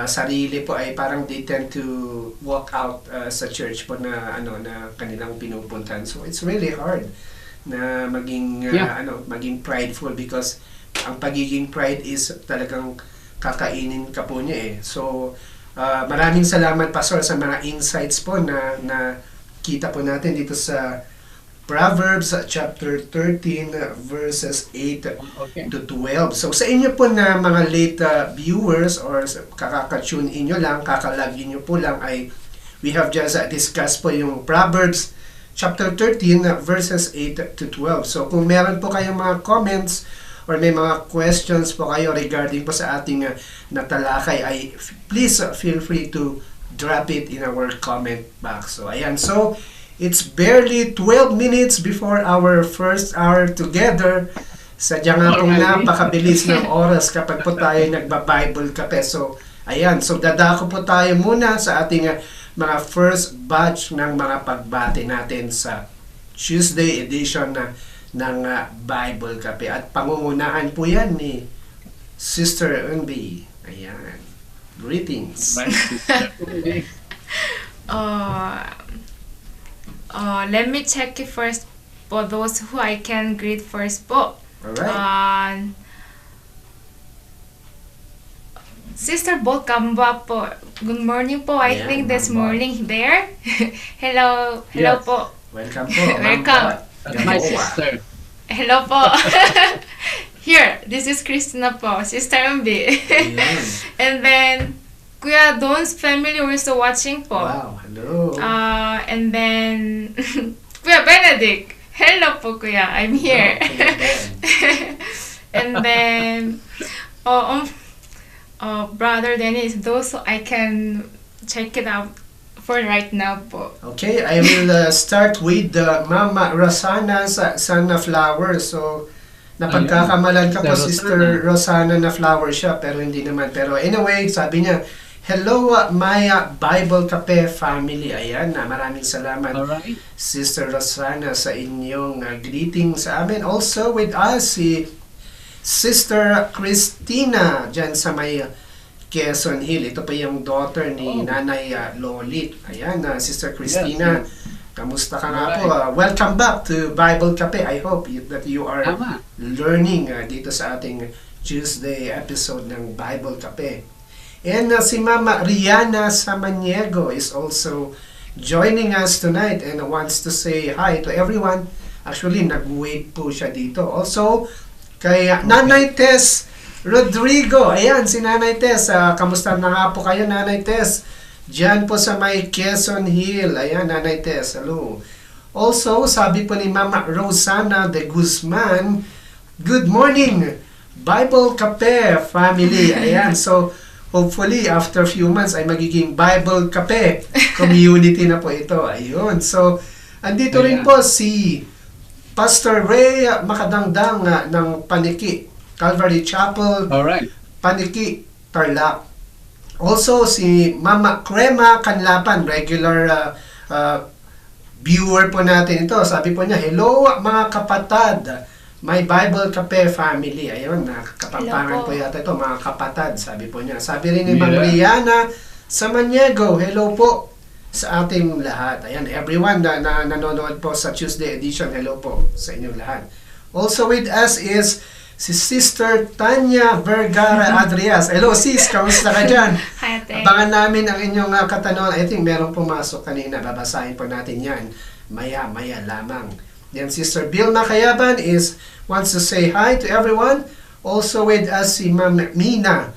S5: sarili po ay parang they tend to walk out sa church po na na kanilang pinupuntahan. So it's really hard na maging prideful because ang pagiging pride is talagang kakainin ka po niya eh. So maraming salamat, Pastor, sa mga insights po na kita po natin dito sa Proverbs chapter 13 verses 8 to 12. So sa inyo po na mga late viewers or kakaka-tune inyo lang, kakalagin nyo po lang ay we have just discussed po yung Proverbs chapter 13 verses 8 to 12. So kung meron po kayong mga comments or may mga questions po kayo regarding po sa ating natalakay ay please feel free to drop it in our comment box. So ayan, so it's barely 12 minutes before our first hour together. Sadya nga pong napakabilis ng oras kapag po tayo nagba-Bible Kape. So ayan, so dadako po tayo muna sa ating mga first batch ng mga pagbati natin sa Tuesday edition ng Bible Kape. At pangungunahan po yan ni Sister Unbi. Ayan. Greetings.
S6: Let me check it first for those who I can greet first po.
S5: Alright.
S6: Sister Ram Gamboa po. Good morning po. I
S5: Ayan,
S6: think this
S5: Gamboa.
S6: morning there. Hello
S3: Yes.
S6: po.
S5: Welcome po.
S6: Welcome.
S3: My sister.
S6: Hello po. Here, this is Christina po, Sister Umbi. And then, Kuya Don's family also watching po.
S5: Wow, hello.
S6: And then, Kuya Benedict. Hello po, Kuya. I'm here. And then, Brother Dennis, those I can check it out for right now po.
S5: Okay, I will start with Mama Rosana's Sana Flower. So, napagkakamalan ka po, Sister Rosana na flower siya, pero hindi naman. Pero anyway, sabi niya, hello, my Bible Kape family. Ayan, maraming salamat,
S3: Alright.
S5: Sister Rosana, sa inyong greeting sa amin. Also with us, si Sister Christina, dyan sa may Quezon Hill. Ito pa yung daughter ni Nanay Lolit. Ayan, Sister Christina.
S3: Yes.
S5: Kamusta ka nga po? Welcome back to Bible Kape. I hope that you are learning dito sa ating Tuesday episode ng Bible Kape. And si Mama Rihanna Samaniego is also joining us tonight and wants to say hi to everyone. Actually, nag-wait po siya dito. Also, kay Nanay Tess Rodrigo. Ayan, si Nanay Tess. Kamusta na nga po kayo, Nanay Tess? Diyan po sa may Quezon Hill. Ayan, Nanay Tess. Hello. Also, sabi po ni Mama Rosana de Guzman, good morning, Bible Kape family. Ayan, so hopefully after few months ay magiging Bible Kape community na po ito. Ayun. So, andito rin po si Pastor Ray Makadangdang ng Paniki, Calvary Chapel,
S3: Alright.
S5: Paniki, Tarlac. Also, si Mama Crema Canlapan, regular viewer po natin ito. Sabi po niya, hello mga kapatad, my Bible Kape family. Ayun, kapampangan
S6: Hello po.
S5: po yata ito, mga kapatad, sabi po niya. Sabi rin ni Ma'am Rihanna Samaniego, hello po sa ating lahat. Ayan, everyone na nanonood po sa Tuesday edition, hello po sa inyong lahat. Also with us is si Sister Tanya Vergara Adrias. Hello sis, kamusta ka dyan?
S6: Hi, ate.
S5: Abangan namin ang inyong katanungan. I think merong pumasok kanina. Babasahin po natin yan. Maya-maya lamang. Then Sister Vilma Kayaban wants to say hi to everyone. Also with us si Ma'am Mina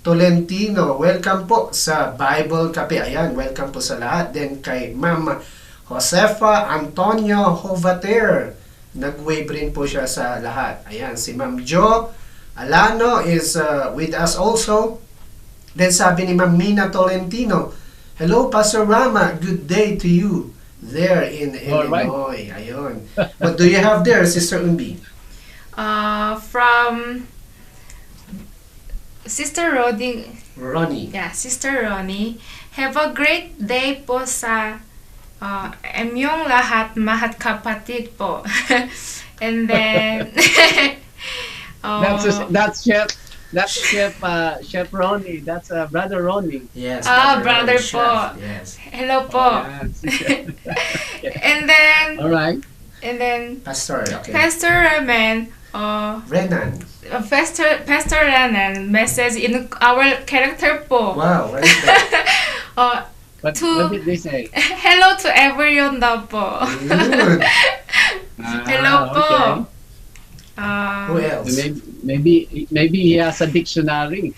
S5: Tolentino. Welcome po sa Bible Kape. Ayan, welcome po sa lahat. Then kay Ma'am Josefa Antonio Hovater. Nag-wave rin po siya sa lahat. Ayan, si Ma'am Jo Alano is with us also. Then sabi ni Ma'am Mina Tolentino, hello Pastor Rama, good day to you there in Illinois. Ayun. What do you have there, Sister Unbi?
S6: From Sister
S5: Ronnie.
S6: Yeah, Sister Ronnie. Have a great day po sa inyong lahat, mga kapatid po. And then
S7: that's Chef Ronnie. That's Brother Ronnie.
S5: Yes.
S6: brother
S5: Ronnie,
S6: po.
S5: Chef. Yes.
S6: Hello po. And then
S7: All right.
S5: Pastor, okay.
S6: Pastor Raman,
S5: Renan.
S6: Pastor Renan message in our character po.
S5: Wow, what is that?
S7: What did they say?
S6: Hello to everyone daw po.
S5: Good.
S6: Hello po.
S5: Who else?
S7: Maybe he has a dictionary.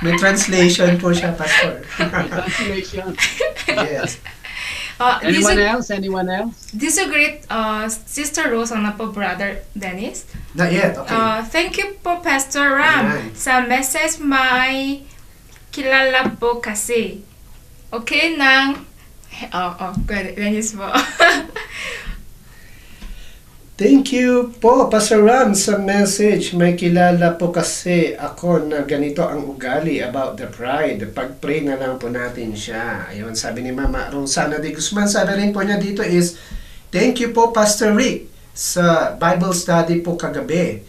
S5: May translation po siya, Pastor.
S7: Translation.
S5: Yes.
S7: Anyone else?
S6: This is a great Sister Rose na po, Brother Dennis.
S5: Not yet, okay.
S6: Thank you po, Pastor Ram,
S5: Ayan.
S6: sa message may kilala po kasi. Okay nang... good. Dennis po.
S5: Thank you po, Pastor Ram, sa message. May kilala po kasi ako na ganito ang ugali about the pride. Pag-pray na lang po natin siya. Ayun, sabi ni Mama Rosana de Guzman. Sabi rin po niya dito is, thank you po, Pastor Rick, sa Bible study po kagabi.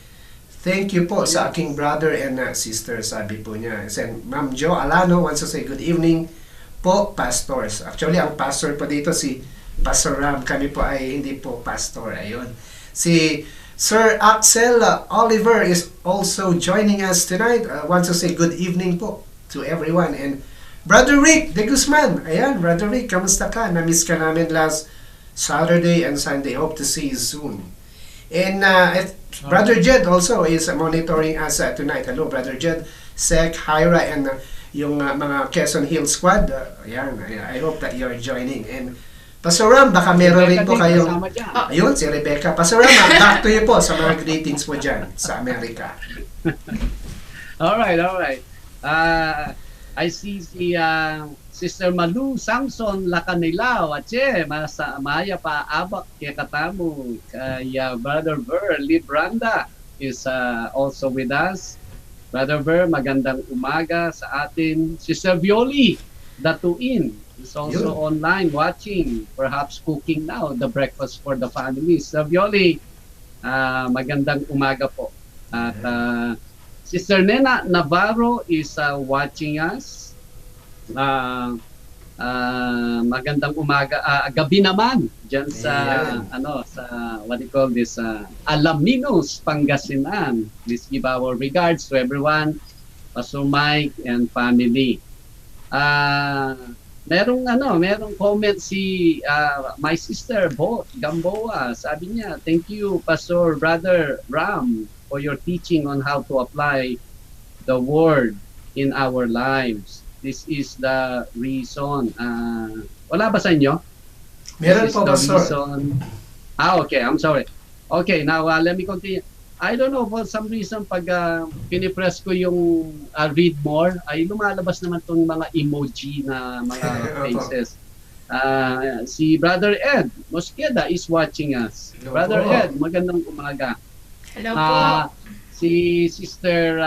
S5: Thank you po sa aking brother and sister, sabi po niya. And Ma'am Jo Alano wants to say good evening po, pastors. Actually, ang pastor po dito si Pastor Ram. Kami po ay hindi po pastor. Ayun. Si Sir Axel Oliver is also joining us tonight. Wants to say good evening po to everyone. And Brother Rick de Guzman. Ayan, Brother Rick, kamusta ka? Na-miss ka namin last Saturday and Sunday. Hope to see you soon. And Brother Jed also is monitoring us tonight. Hello, Brother Jed, Sek, Hyra, and yung mga Quezon Hill Squad. Ayan, I hope that you're joining. And Pastor Ram, baka meron rin po kayong... Ayun, si Rebecca. Pastor Ram, back to you po sa mga greetings mo dyan sa Amerika.
S7: Alright. I see si Sister Malu Samson Lacanilao at maya pa abak kaya katamu kay Brother Ver Libranda is also with us. Brother Ver, magandang umaga sa atin. Sister Violi Datuin is also online watching, perhaps cooking now the breakfast for the family. Sister Violi, magandang umaga po. At Sister Nena Navarro is watching us. Magandang umaga, gabi naman diyan sa sa what do you call this, Alaminos, Pangasinan. Please give our regards to everyone, Pastor Mike and family. Merong comment si my sister Gamboa. Sabi niya, thank you Pastor Brother Ram for your teaching on how to apply the word in our lives. This is the reason. Wala ba sa inyo?
S5: Meron po, Pastor.
S7: Okay, I'm sorry. Okay, now let me continue. I don't know, for some reason, pag pinipress ko yung read more, ay lumalabas naman tong mga emoji na mga faces. Si Brother Ed Mosqueda is watching us.
S5: Hello
S7: Brother
S5: po.
S7: Ed, magandang umaga.
S6: Hello po.
S7: Si Sister,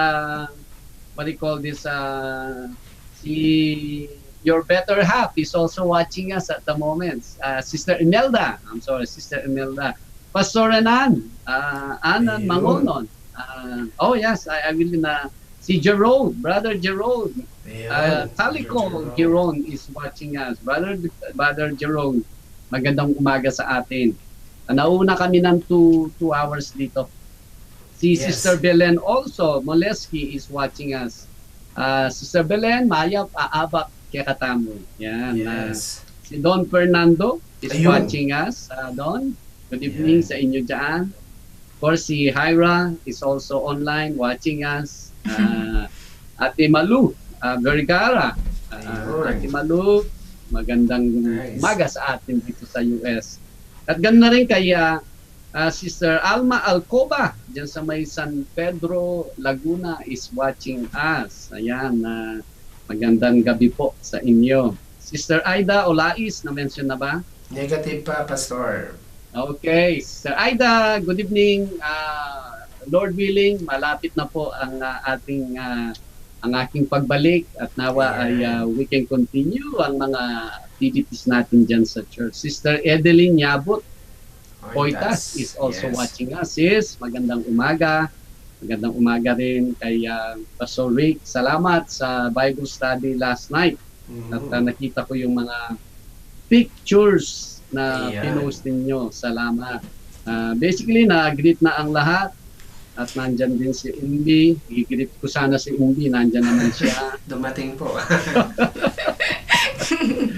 S7: what do you call this, si your better half is also watching us at the moment. Sister Imelda. I'm sorry, Sister Imelda. Pastor Anan. Anan
S5: Ayun.
S7: Mangonon. Oh yes, I will si Jerome, Brother Jerome.
S5: Ayun.
S7: Calico
S5: Brother
S7: Giron is watching us. Brother Jerome, magandang umaga sa atin. Nauna kami ng 2 hours dito. Si
S5: Yes.
S7: Sister Belen also, Moleski is watching us. Sister Belen, Maya, Paabak, Kekatamo. Yan.
S5: Yes.
S7: Si Don Fernando is
S5: Ayun.
S7: watching us. Don, good evening sa inyo dyan. Of course, si Hyra is also online watching us. Ate Malu, Vergara.
S5: Ayun.
S7: Ate Malu, magandang
S5: Nice.
S7: umaga sa atin dito sa US. At ganoon na rin kay Sister Alma Alcoba dyan sa may San Pedro, Laguna is watching us. Ayan, magandang gabi po sa inyo. Sister Aida Olais, na-mention na ba?
S5: Negative pa, Pastor.
S7: Okay, Sister Aida, good evening. Lord willing, malapit na po ang ang aking pagbalik at nawa ay we can continue ang mga activities natin dyan sa church. Sister Edeline Yabut Poitas is also watching us. Sis, magandang umaga. Magandang umaga rin kay Pastor Rick. Salamat sa Bible study last night. At nakita ko yung mga pictures na
S5: Ayan.
S7: pinost ninyo. Salamat. Basically, na-greet na ang lahat. At nandyan din si Indy. I-greet ko sana si Indy. Nandyan naman siya.
S5: Dumating po.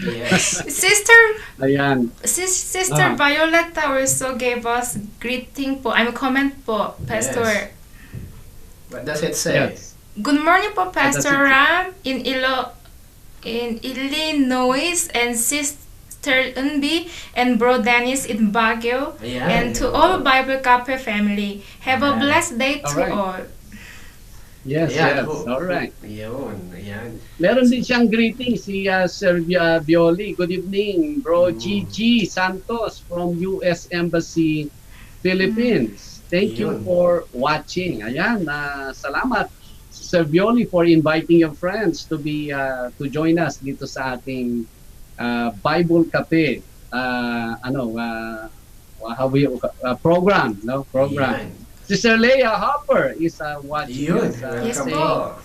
S5: Yes.
S6: Sister
S7: Ayan.
S6: Sister Violetta also gave us greeting po. comment po, Pastor.
S5: Yes. What does it say?
S7: Yes.
S6: Good morning po, Pastor
S7: it say?
S6: Ram in Illinois, and Sister Unbi and Bro Dennis in Baguio,
S5: Ayan.
S6: and to all Bible Cafe family. Have a
S5: Ayan.
S6: blessed day to
S7: Alright.
S6: all.
S7: Yes,
S5: Ayan.
S7: yes. Alright.
S5: Ayun. Ayan.
S7: Meron din siyang greeting si Sir Violi. Good evening, Bro
S5: Mm.
S7: Gigi Santos from US Embassy, Philippines. Thank you
S5: Ayun.
S7: for watching. Ayan, salamat Sir Violi for inviting your friends to to join us dito sa ating Bible Cafe program, no? Program.
S5: Ayan.
S7: Sister Leia Hopper is watching
S5: Ayun.
S7: us.
S6: Yes,
S5: Welcome
S6: po.
S5: po.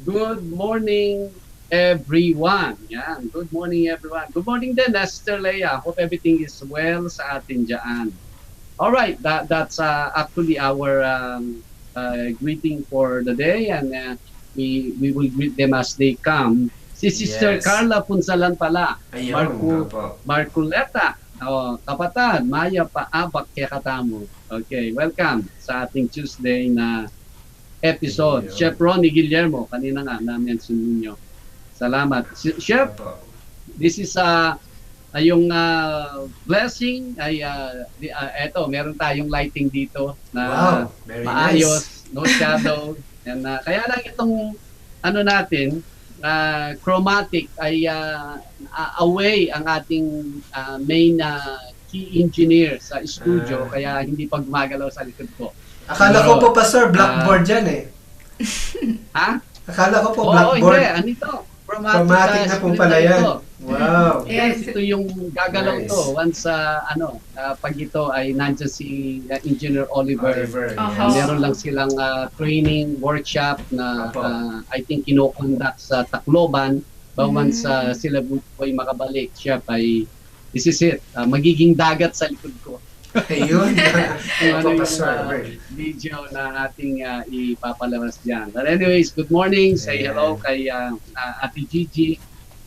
S7: Good morning, everyone. Yan. Good morning, everyone. Good morning din, Sister Leia. Hope everything is well sa atin dyan. All right, that's actually our greeting for the day, and we will greet them as they come. Si Sister
S5: Yes.
S7: Carla Punsalan pala.
S5: Ayun. Opo.
S7: Marculeta. Kapatad, Maya Paabak Kekatamo. Okay, welcome sa ating Tuesday na episode.
S5: Ayun.
S7: Chef Ronnie Guillermo, kanina nga na-mention ninyo. Salamat. Chef,
S5: Opo.
S7: this is yung blessing ay eto, meron tayong lighting dito na
S5: Wow, very
S7: maayos, no shadow. And kaya lang itong natin chromatic ay away ang ating main key engineer sa studio, kaya hindi pa gumagalaw sa likod ko.
S5: Akala ko po, Pastor, blackboard yan eh.
S7: Ha?
S5: Akala ko po,
S7: Oo,
S5: blackboard.
S7: hindi. Ano ito?
S5: Chromatic na po pala yan.
S7: Ito.
S5: Wow.
S7: Yes, ito yung gagalaw
S5: Nice.
S7: to once pag ito ay nandiyan si Engineer Oliver.
S6: Aha.
S7: Meron lang silang training workshop na
S5: Opo.
S7: I think kino-conduct sa Tacloban. But once sila po ay makabalik, siya ay this is it. Magiging dagat sa likod ko.
S5: Ayun.
S7: Kung ano
S5: Opo,
S7: yung
S5: Pastor.
S7: video na ating ipapalabas dyan. But anyways, good morning. Say
S5: Ayan.
S7: hello kay Ate Gigi.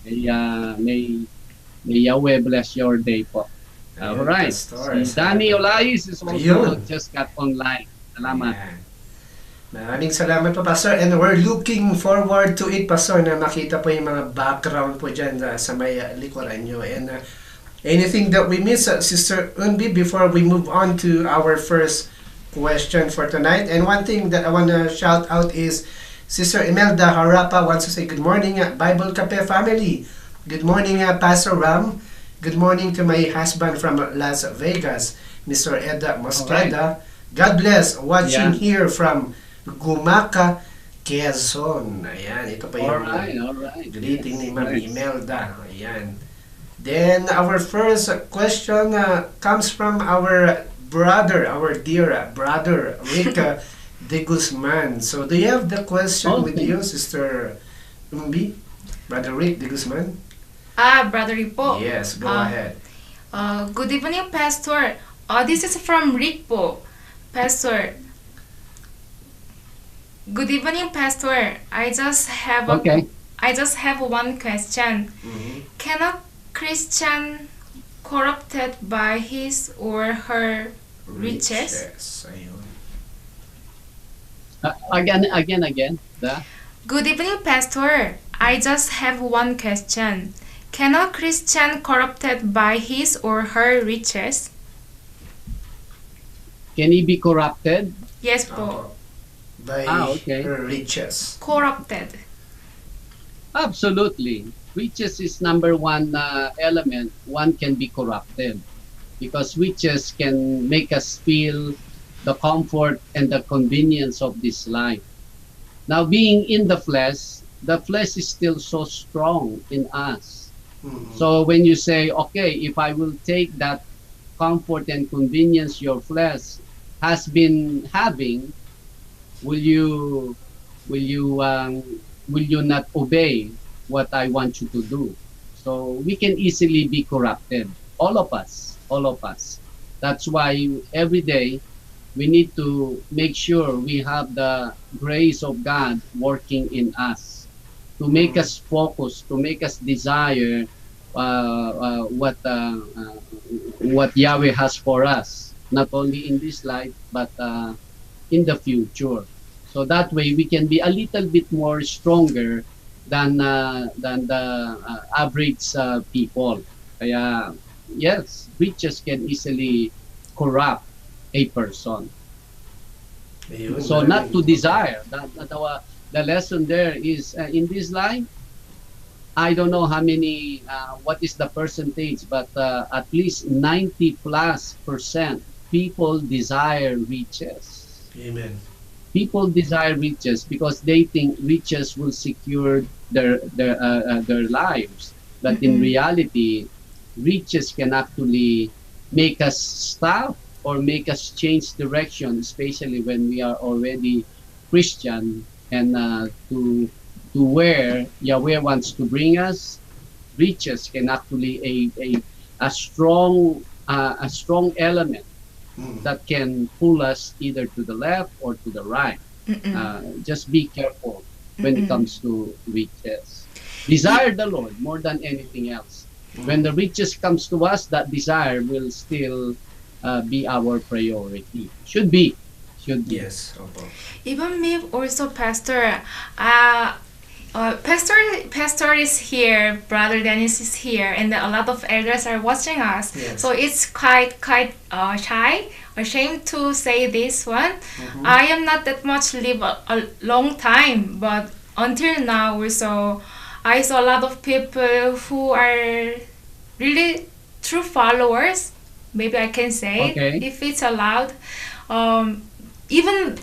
S7: May Yahweh bless your day po.
S5: Ayun,
S7: Alright.
S5: Pastor.
S7: Si Danny Olais is also
S5: Ayun.
S7: just got online. Salamat.
S5: Ayan. Maraming salamat po, Pastor. And we're looking forward to it, Pastor, na makita po yung mga background po dyan sa may likuran nyo. And anything that we miss, Sister Unbi, before we move on to our first question for tonight. And one thing that I want to shout out is Sister Imelda Harapa wants to say good morning, Bible Cafe family. Good morning, Pastor Ram. Good morning to my husband from Las Vegas, Mr. Eda Mosqueda. God bless. Watching
S7: Yeah.
S5: here from Gumaca, Quezon. Ayan, ito pa yung
S7: Alright.
S5: greeting ni
S7: Yes,
S5: Ma'am
S7: nice.
S5: Imelda. Ayan. Then, our first question comes from our brother, our dear brother, Rick De Guzman. So, do you have the question with
S7: Okay.
S5: you, Sister Umbi? Brother Rick De Guzman?
S6: Brother Ripo.
S5: Yes, go
S6: Ah.
S5: ahead.
S6: Good evening, Pastor. This is from Rick po. Pastor. Good evening, Pastor. I just have one question.
S5: Mhm.
S6: Can a Christian corrupted by his or her riches?
S5: Ayun.
S7: Again.
S6: Good evening, Pastor. I just have one question. Can a Christian corrupted by his or her riches?
S7: Can he be corrupted?
S6: Yes po.
S5: Opo. By
S7: Okay.
S5: her riches.
S6: Corrupted.
S7: Absolutely. Riches is number one element. One can be corrupted because riches can make us feel the comfort and the convenience of this life. Now, being in the flesh is still so strong in us.
S5: Mhm.
S7: So when you say, okay, if I will take that comfort and convenience your flesh has been having, will you not obey what I want you to do? So we can easily be corrupted, all of us. That's why every day we need to make sure we have the grace of God working in us to make us focus, to make us desire what Yahweh has for us, not only in this life but in the future. So that way we can be a little bit more stronger than the average people. Kaya yes, riches can easily corrupt a person.
S5: Ayun,
S7: So not to
S5: maraming-
S7: desire. The lesson there is in this life. I don't know how many, what is the percentage, but at least 90+% people desire riches.
S5: Amen.
S7: People desire riches because they think riches will secure their lives. But in reality, riches can actually make us stop or make us change direction, especially when we are already Christian and to where Yahweh wants to bring us. Riches can actually a strong element
S5: Mhm.
S7: that can pull us either to the left or to the right. Just be careful when it comes to riches. Desire the Lord more than anything else. When the riches comes to us, that desire will still be our priority. Should be.
S5: Yes, opo.
S6: Even me also, Pastor. Pastor is here, Brother Dennis is here, and a lot of elders are watching us.
S5: Yes.
S6: So it's quite shy, ashamed to say this one. I am not that much live a long time, but until now also, I saw a lot of people who are really true followers. Maybe I can say
S7: Okay.
S6: if it's allowed. Even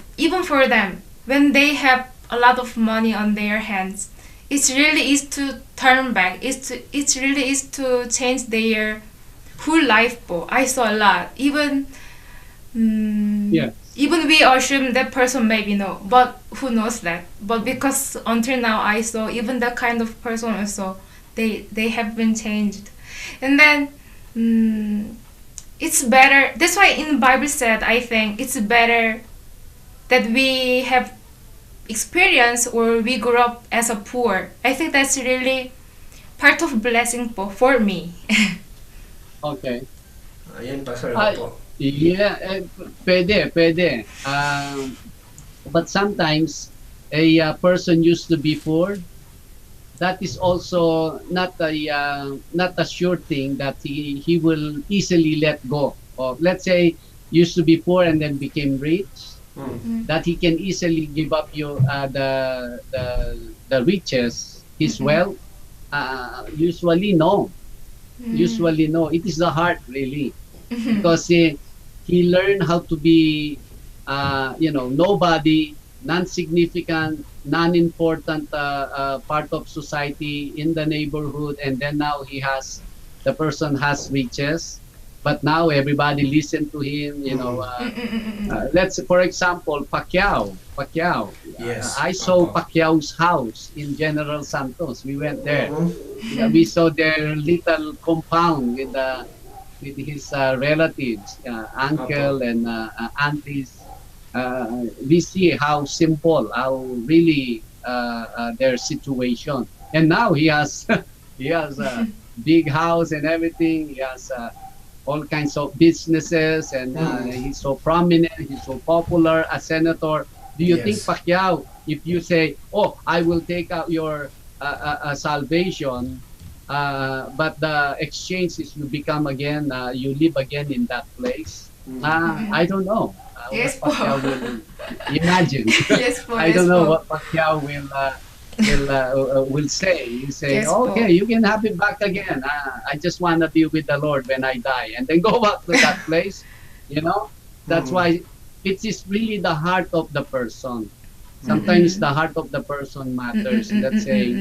S6: for them, when they have a lot of money on their hands, it's really is to turn back. It's really is to change their whole life. Po. I saw a lot. Even
S7: Yeah.
S6: even we assume that person maybe no, but who knows that? But because until now I saw even that kind of person also they have been changed, and then it's better. That's why in the Bible said I think it's better that we have experience or we grew up as a poor. I think that's really part of blessing po for me.
S7: Okay.
S5: Ayan, Pastor
S7: Ay,
S5: po.
S7: Yeah, pwede. But sometimes a person used to be poor. That is also not a sure thing that he will easily let go of. Let's say used to be poor and then became rich. That he can easily give up the riches, his wealth. Usually no. Usually no. It is the heart really, because he learned how to be nobody non-significant, non-important part of society in the neighborhood, and then now the person has riches, but now everybody listen to him. Let's, for example, Pacquiao.
S5: Yes.
S7: I saw
S5: Opo.
S7: Pacquiao's house in General Santos. We went there.
S5: Mhm.
S7: We saw their little compound with his relatives, uncle and aunties. We see how simple, how really their situation. And now he has he has a big house and everything. He has all kinds of businesses, and he's so prominent. He's so popular, a senator. Do you think
S5: Yes.
S7: Pacquiao, if you say, "Oh, I will take out your salvation," but the exchange is you become again, you live again in that place? I don't know.
S6: Yes
S7: What
S6: po.
S7: Pacquiao will imagine.
S6: Yes po,
S7: I
S6: yes
S7: don't know
S6: po.
S7: what Pacquiao will say. He say,
S6: Yes po.
S7: "Okay, you can have it back again. I just want to be with the Lord when I die," and then go back to that place. That's why it is really the heart of the person. Sometimes the heart of the person matters. Let's say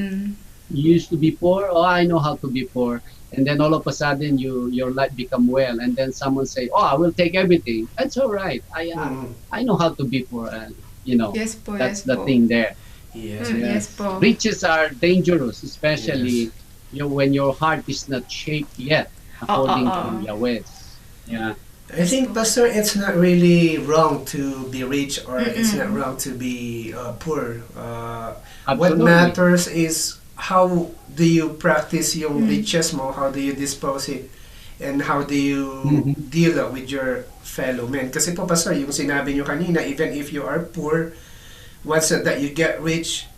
S7: you used to be poor. Oh, I know how to be poor. And then all of a sudden, your life become well. And then someone say, "Oh, I will take everything." That's all right. I know how to be poor.
S6: Yes po,
S7: That's
S6: yes
S7: the
S6: po.
S7: thing there.
S5: Yes.
S6: Yes po.
S7: Riches are dangerous, especially when your heart is not shaped yet according to Yahweh. Yeah.
S5: I think, Pastor, it's not really wrong to be rich or it's not wrong to be poor. What
S7: Absolutely.
S5: matters is how do you practice yung riches mo, how do you dispose it, and how do you deal with your fellow men. Kasi po, Pastor, yung sinabi nyo kanina, even if you are poor, once that you get rich,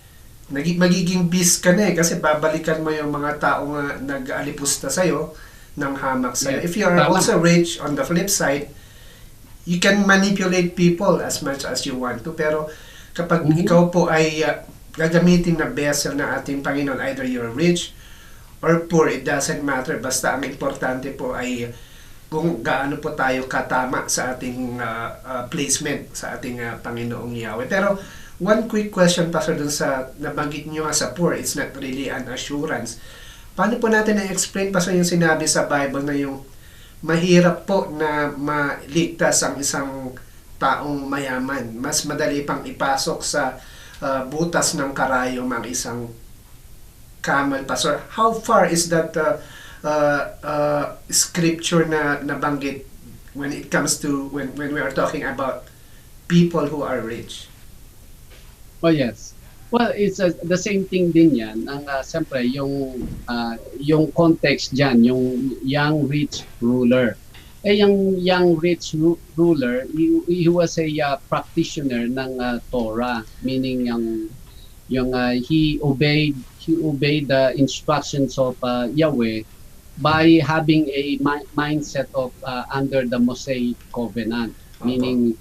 S5: magiging beast ka na kasi babalikan mo yung mga tao nga nag-alipusta sa'yo, ng hamak sa'yo.
S7: Yeah.
S5: If you are
S7: Tama.
S5: also rich, on the flip side, you can manipulate people as much as you want to. Pero kapag ikaw po ay gagamitin na vessel na ating Panginoon, either you're rich or poor, it doesn't matter. Basta ang importante po ay kung gaano po tayo katama sa ating placement sa ating Panginoong Yahweh. Pero one quick question, Pastor, dun sa nabanggit nyo nga sa poor, it's not really an assurance. Paano po natin na-explain pa sa yung sinabi sa Bible na yung mahirap po na maligtas ang isang taong mayaman? Mas madali pang ipasok sa butas ng karayom ang isang camel, Pastor. How far is that scripture na nabanggit when it comes to when we are talking about people who are rich?
S7: Oh yes. Well, it's the same thing din yan. Siyempre, yung context dyan, yung young rich ruler. Yung young rich ruler, he was a practitioner ng Torah, meaning he obeyed the instructions of Yahweh by having a mindset of under the Mosaic covenant. Meaning,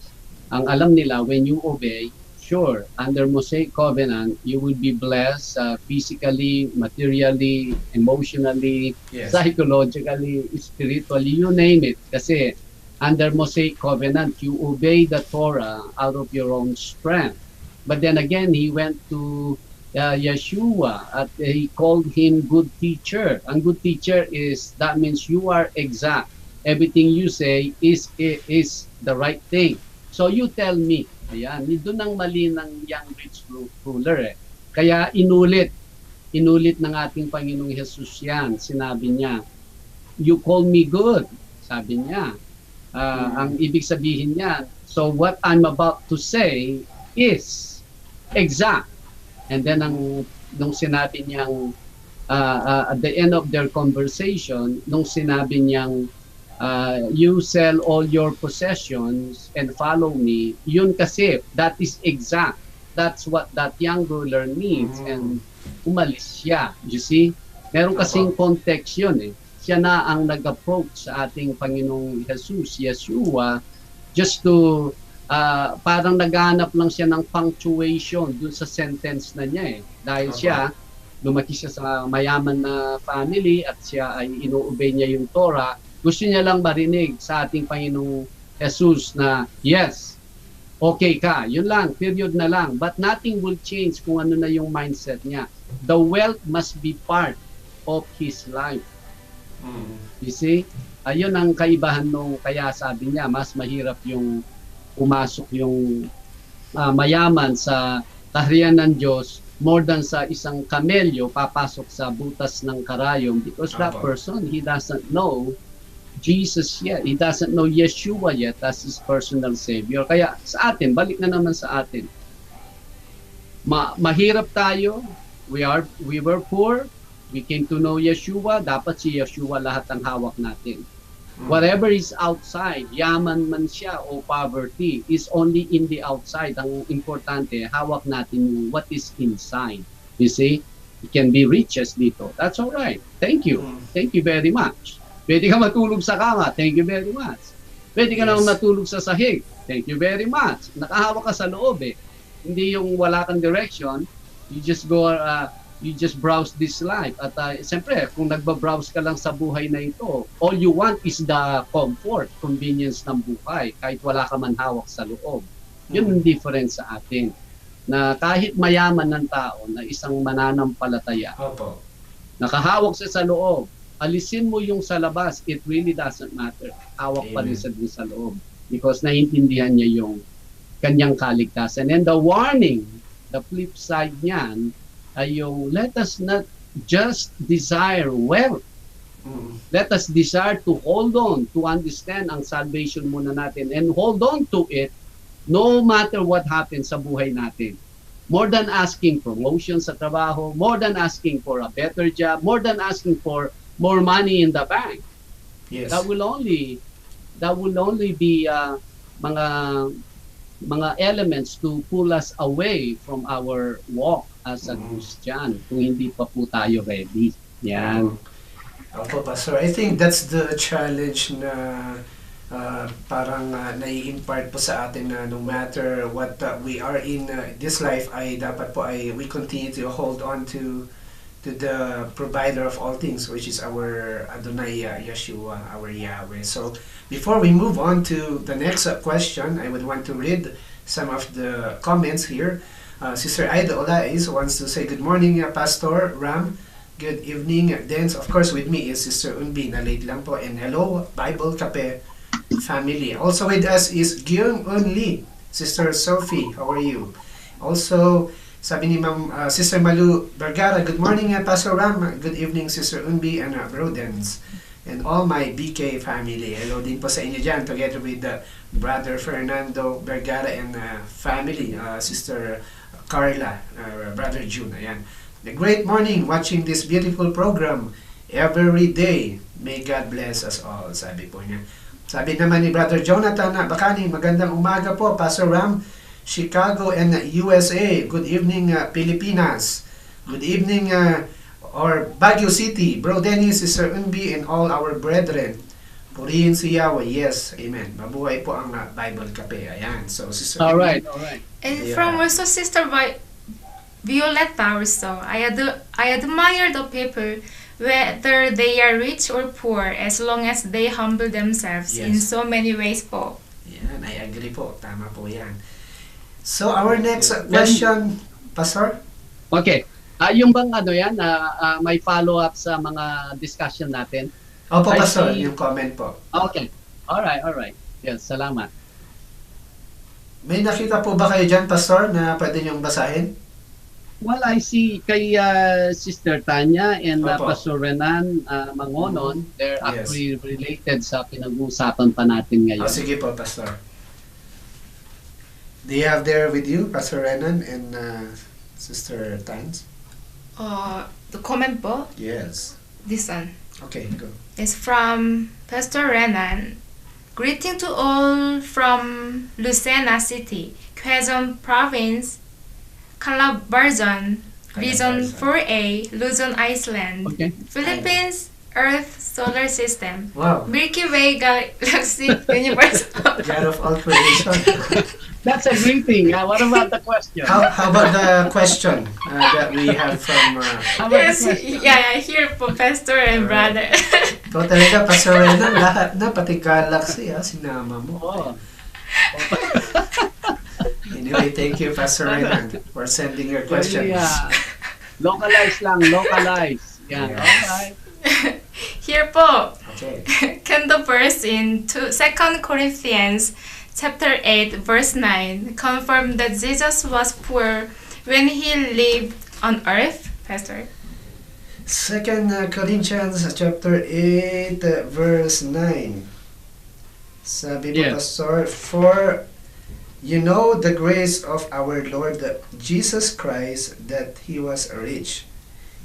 S7: ang alam nila, when you obey, sure, under Mosaic covenant, you will be blessed physically, materially, emotionally, psychologically, spiritually, you name it. Kasi under Mosaic covenant, you obey the Torah out of your own strength. But then again, he went to Yeshua at he called him good teacher. Ang good teacher that means you are exact. Everything you say is the right thing. So you tell me. Ayan, doon ang mali ng young rich ruler . Kaya inulit ng ating Panginoong Jesus yan. Sinabi niya, "You call me good." Sabi niya. Ang ibig sabihin niya, so what I'm about to say is exact. And then nung sinabi niyang at the end of their conversation, nung sinabi niyang you sell all your possessions and follow me, yun kasi, that is exact. That's what that young ruler needs. And umalis siya. You see? Meron kasing context yun eh. Siya na ang nag-approach sa ating Panginoong Jesus, Yeshua, just to, parang naghanap lang siya ng punctuation dun sa sentence na niya eh. Dahil siya, lumaki siya sa mayaman na family at siya ay ino-obey niya yung Torah. Gusto niya lang marinig sa ating Panginoong Jesus na, yes, okay ka. Yun lang, period na lang. But nothing will change kung ano na yung mindset niya. The wealth must be part of his life. You see? Ayun ang kaibahan nung, kaya sabi niya, mas mahirap yung pumasok yung mayaman sa kaharian ng Diyos more than sa isang kamelyo papasok sa butas ng karayom, because that person, he doesn't know Jesus yet. He doesn't know Yeshua yet as his personal Savior. Kaya sa atin, balik na naman sa atin. Mahirap tayo. We were poor. We came to know Yeshua. Dapat si Yeshua lahat ang hawak natin. Whatever is outside, yaman man siya o poverty, is only in the outside. Ang importante, hawak natin yung what is inside. You see? It can be riches dito. That's all right. Thank you. Thank you very much. Pwede ka matulog sa kama. Thank you very much. Pwede ka naman matulog sa sahig. Thank you very much. Nakahawak ka sa loob eh. Hindi yung wala kang direction. You just go, you just browse this life. At siyempre, kung nagbabrowse ka lang sa buhay na ito, all you want is the comfort, convenience ng buhay, kahit wala ka man hawak sa loob. Yun ang difference sa atin. Na kahit mayaman ng tao, na isang mananampalataya, nakahawak siya sa loob, alisin mo yung sa labas, it really doesn't matter. Hawak pa rin siya dun sa loob. Because naiintindihan niya yung kanyang kaligtasan. And the warning, the flip side niyan, ay yung let us not just desire wealth. Let us desire to hold on, to understand ang salvation muna natin and hold on to it no matter what happens sa buhay natin. More than asking promotion sa trabaho, more than asking for a better job, more than asking for more money in the bank.
S5: Yes.
S7: That will only be mga elements to pull us away from our walk as a Christian kung hindi pa po tayo ready. Yan.
S5: Opo, Pastor. I think that's the challenge na parang nai-impart po sa atin na no matter what we are in this life, ay dapat po ay we continue to hold on to the provider of all things, which is our Adonai Yeshua, our Yahweh. So before we move on to the next question, I would want to read some of the comments here. Sister Aida Olais wants to say, good morning, Pastor Ram. Good evening. Then, of course, with me is Sister Unbi, na late lang po. And hello, Bible Kape family. Also with us is Gyung Unli. Sister Sophie, how are you? Also, sabi ni Sister Malu Vergara, good morning, Pastor Ram. Good evening, Sister Unbi and Brodens. And all my BK family. Hello din po sa inyo dyan, together with Brother Fernando Vergara and family, Sister Carla, Brother June. Ayan. The great morning watching this beautiful program every day. May God bless us all, sabi po niya. Sabi naman ni Brother Jonathan Bakani, magandang umaga po, Pastor Ram, Chicago and USA. Good evening, Pilipinas. Good evening, or Baguio City. Bro Dennis, Sister Unbi, and all our brethren. Purihin si Yahweh. Yes, amen. Mabuhay po ang Bible Kape. Ayan. So, Sister
S7: All right.
S6: And from also Sister Violetta also, I admire the people, whether they are rich or poor, as long as they humble themselves in so many ways po.
S5: Yan, I agree po. Tama po yan. So, our next question, Pastor?
S7: Okay. Yung bang yan, may follow-up sa mga discussion natin?
S5: Opo, Pastor, yung comment po.
S7: Okay. Alright. Yes, salamat.
S5: May nakita po ba kayo dyan, Pastor, na pwede niyong basahin?
S7: Well, I see kay Sister Tanya and
S5: Opo.
S7: Pastor Renan Mangonon, they're actually related sa pinag-uusapan pa natin ngayon.
S5: Sige po, Pastor. Do you have there with you, Pastor Renan and Sister Tans?
S6: The comment po,
S5: Yes.
S6: this one.
S5: Okay, go.
S6: Is from Pastor Renan. Greeting to all from Lucena City, Quezon Province, Calabarzon, Region 4A, Luzon, Iceland,
S7: Okay.
S6: Philippines, Earth, Solar System,
S5: Wow.
S6: Milky Way Galaxy, Universe.
S5: God of all creation.
S7: That's a greeting. What about the question?
S5: How about the question that we have from...
S7: How about
S6: Yes,
S7: the question?
S6: yeah, here po, Pastor and brother.
S5: Ito talaga, Pastor Renan, lahat na, pati galaxy, sinama mo.
S7: Oh.
S5: Anyway, thank you, Pastor Renan, for sending your questions.
S7: Yeah. Localize lang, localize. Yeah. Alright.
S6: Here po,
S5: Okay.
S6: can the verse in 2 Corinthians chapter 8 verse 9 confirm that Jesus was poor when he lived on earth, Pastor?
S5: 2 Corinthians chapter 8 verse 9. Sabi po,
S7: Yes.
S5: Pastor, for you know the grace of our Lord Jesus Christ, that he was rich,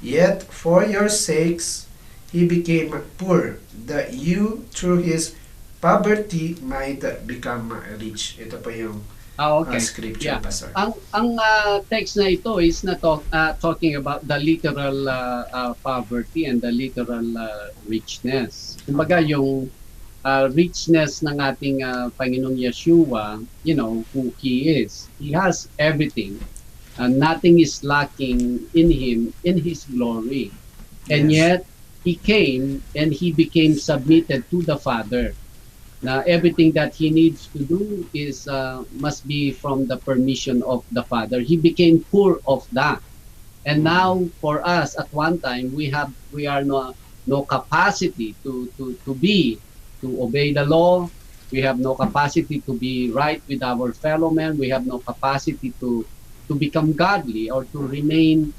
S5: yet for your sakes he became poor, that you through his poverty might become rich. Ito po yung
S7: Okay.
S5: scripture,
S7: Yeah.
S5: Pastor.
S7: Ang text na ito is not talking about the literal poverty and the literal richness. Kumbaga yung richness ng ating Panginoong Yeshua, you know, who He is. He has everything. Nothing is lacking in Him, in His glory. And
S5: Yes.
S7: yet, He came and He became submitted to the Father. Now, everything that He needs to do is must be from the permission of the Father. He became poor of that. And now, for us, at one time, we are no capacity to obey the law. We have no capacity to be right with our fellow men. We have no capacity to become godly or to remain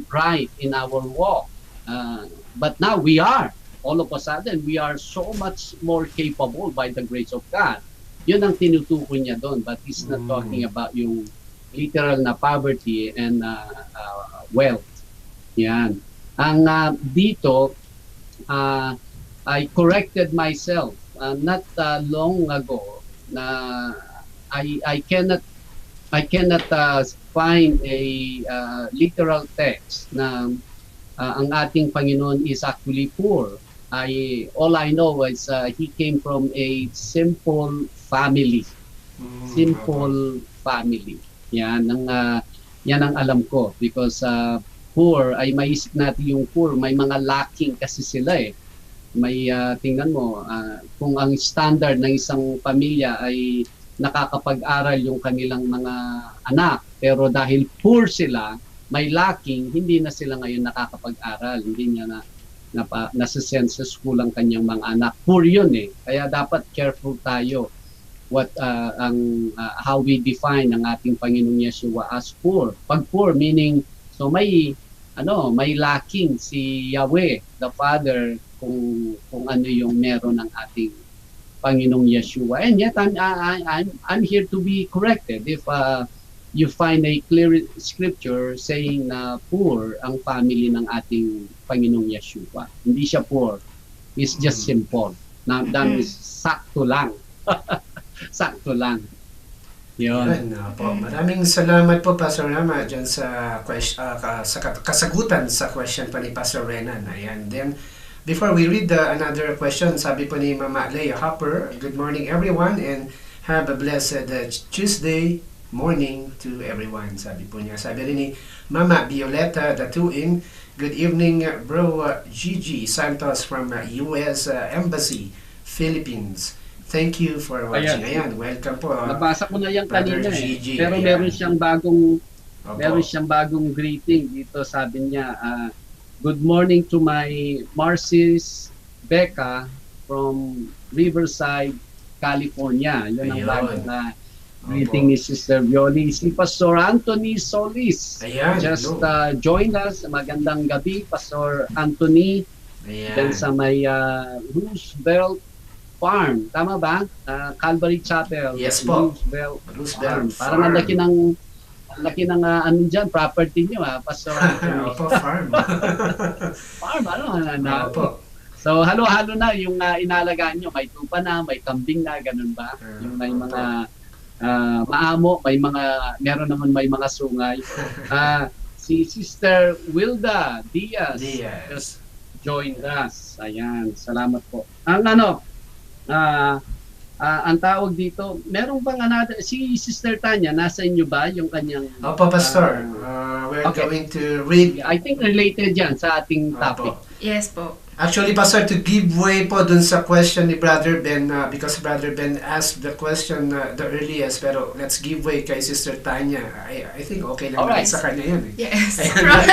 S7: right in our walk. But now we are. All of a sudden, we are so much more capable by the grace of God. Yun ang tinutukoy niya doon. But he's not talking about yung literal na poverty and wealth. Yan. Ang dito, I corrected myself not long ago na I cannot find a literal text na ang ating Panginoon is actually poor. All I know is he came from a simple family. Simple family. Yan ang alam ko because poor ay maisip natin yung poor, may mga lacking kasi sila eh. May tingnan mo kung ang standard ng isang pamilya ay nakakapag-aral yung kanilang mga anak, pero dahil poor sila, may lacking, hindi na sila ngayon nakakapag-aral, hindi niya nasasend sa school ang kanyang mga anak. Poor yun eh. Kaya dapat careful tayo how we define ang ating Panginoong Yeshua as poor. Pag poor meaning so may lacking si Yahweh, the Father, kung ano yung meron ng ating Panginoong Yeshua. And yet I'm here to be corrected if you find a clear scripture saying na poor ang family ng ating Panginoong Yeshua. Hindi siya poor. It's just simple. That is sakto lang. Sakto lang. Yun.
S5: Yan po. Maraming salamat po, Pastor Rama, dyan sa kasagutan sa question pa ni Pastor Renan. Ayan. Then, before we read another question, sabi po ni Mama Leia Hopper, good morning everyone and have a blessed Tuesday morning to everyone. Sabi po niya. Sabi rin ni Mama Violeta Datuin, good evening bro Gigi Santos from US Embassy, Philippines. Thank you for watching. Ayan, welcome po.
S7: Nabasa ko na yan
S5: Brother
S7: kanina
S5: Gigi.
S7: Pero
S5: Ayan.
S7: meron siyang bagong greeting dito. Sabi niya, good morning to my Marcis Becca from Riverside, California. Yun ang
S5: Ayun.
S7: bagong greeting ni Sister Violi. Si Pastor Anthony Solis
S5: Ayan,
S7: just
S5: hello.
S7: joined us. Magandang gabi, Pastor Anthony.
S5: Ayan.
S7: Then sa may Roosevelt Farm. Tama ba? Calvary Chapel.
S5: Yes po.
S7: Roosevelt Farm. Parang ang laki ng ano dyan, property nyo Pastor Anthony.
S5: Opo, farm.
S7: Farm,
S5: Opo.
S7: So, halo-halo na yung inalagaan nyo. May tupa na, may kambing na, ganun ba? Yung may mga maamo, meron naman may mga sungay. Si Sister Wilda Diaz just joined us. Ayan, salamat po. Ang tawag dito, merong bang si Sister Tanya, nasa inyo ba yung kanyang...
S5: Opo, Pastor. We're
S7: okay.
S5: going to read.
S7: I think related yan sa ating topic.
S6: Yes po.
S5: Actually, Pastor, to give way po dun sa question ni Brother Ben, because Brother Ben asked the question the earliest, pero let's give way kay Sister Tanya. I think okay lang
S7: Alright.
S5: sa kanya yun.
S6: Yes.
S5: Ayan,
S6: From,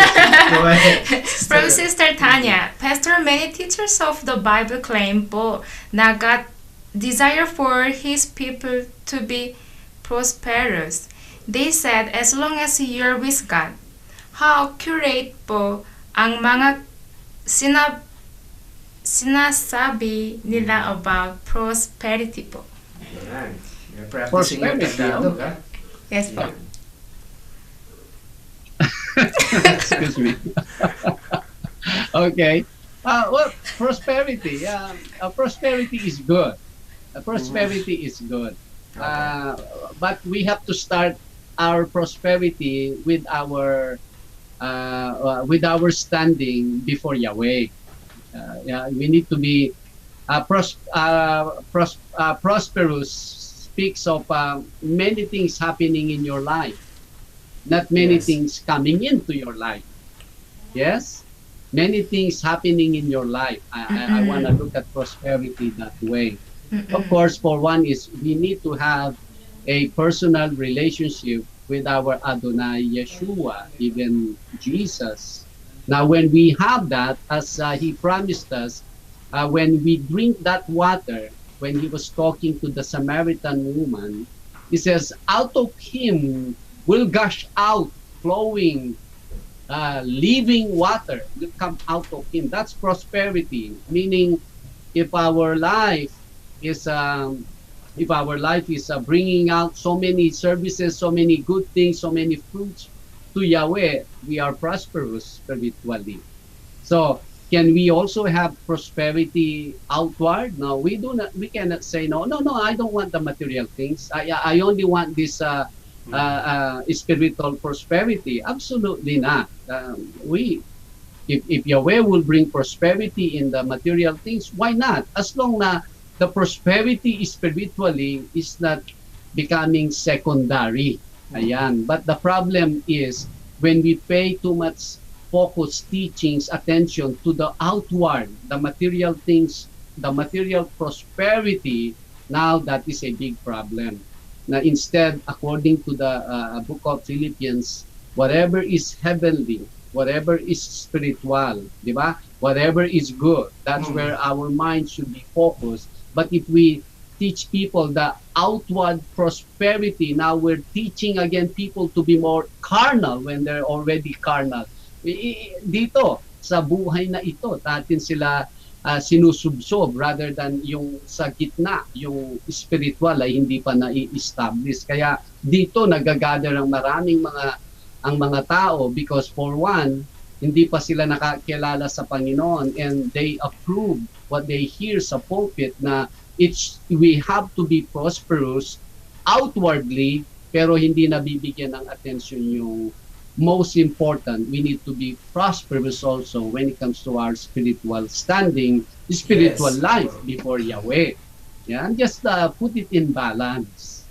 S5: Go ahead.
S6: from Sister Tanya, Pastor, many teachers of the Bible claim po na God desire for His people to be prosperous. They said, as long as you're with God. How accurate po ang mga sinasabi nila about prosperity po?
S5: Ayan. You're practicing your
S7: Prosperity,
S5: Tagalog, ha?
S6: Yes po.
S7: Excuse me. Okay. Well, prosperity. Prosperity is good. Prosperity is good. But we have to start our prosperity with our standing before Yahweh. We need to be prosperous. Speaks of many things happening in your life, not many
S5: Yes.
S7: things coming into your life. Yes, many things happening in your life. I want to look at prosperity that way. Of course, for one is we need to have a personal relationship with our Adonai Yeshua, even Jesus. Now, when we have that, as He promised us, when we drink that water, when He was talking to the Samaritan woman, He says, out of Him will gush out, flowing, living water will come out of Him. That's prosperity, meaning if our life is bringing out so many services, so many good things, so many fruits to Yahweh, we are prosperous spiritually. So, can we also have prosperity outward? No, we do not. We cannot say no. I don't want the material things. I only want this spiritual prosperity. Absolutely not. If Yahweh will bring prosperity in the material things, why not? As long na the prosperity spiritually is not becoming secondary. Ayan. But the problem is when we pay too much focus, teachings, attention to the outward, the material things, the material prosperity, now that is a big problem. Now instead, according to the book of Philippians, whatever is heavenly, whatever is spiritual, di ba? Whatever is good, that's where our mind should be focused. But if we teach people the outward prosperity, now we're teaching again people to be more carnal when they're already carnal. Dito, sa buhay na ito, natin sila sinusubsob rather than yung sa gitna, yung spiritual ay hindi pa na-establish. Kaya dito nagagather ang maraming mga tao because for one, hindi pa sila nakakilala sa Panginoon and they approve what they hear sa pulpit na we have to be prosperous outwardly pero hindi nabibigyan ng attention yung most important. We need to be prosperous also when it comes to our spiritual standing, spiritual life before Yahweh. Yeah, and just put it in balance.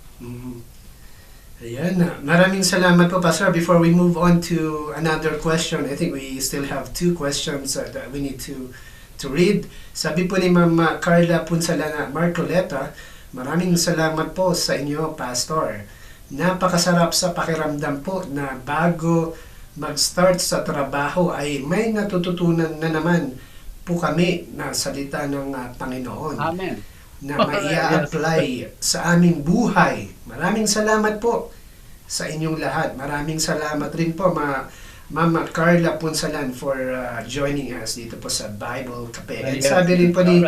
S5: Ayan. Maraming salamat po, Pastor. Before we move on to another question, I think we still have two questions that we need to read. Sabi po ni Ma'am Carla Punsalana Marcoleta, maraming salamat po sa inyo, Pastor. Napakasarap sa pakiramdam po na bago mag-start sa trabaho ay may natututunan na naman po kami na salita ng Panginoon.
S7: Amen.
S5: Na maia-apply sa aming buhay. Maraming salamat po sa inyong lahat. Maraming salamat rin po Mama Carla Punsalan for joining us dito po sa Bible Kape. And sabi rin po ni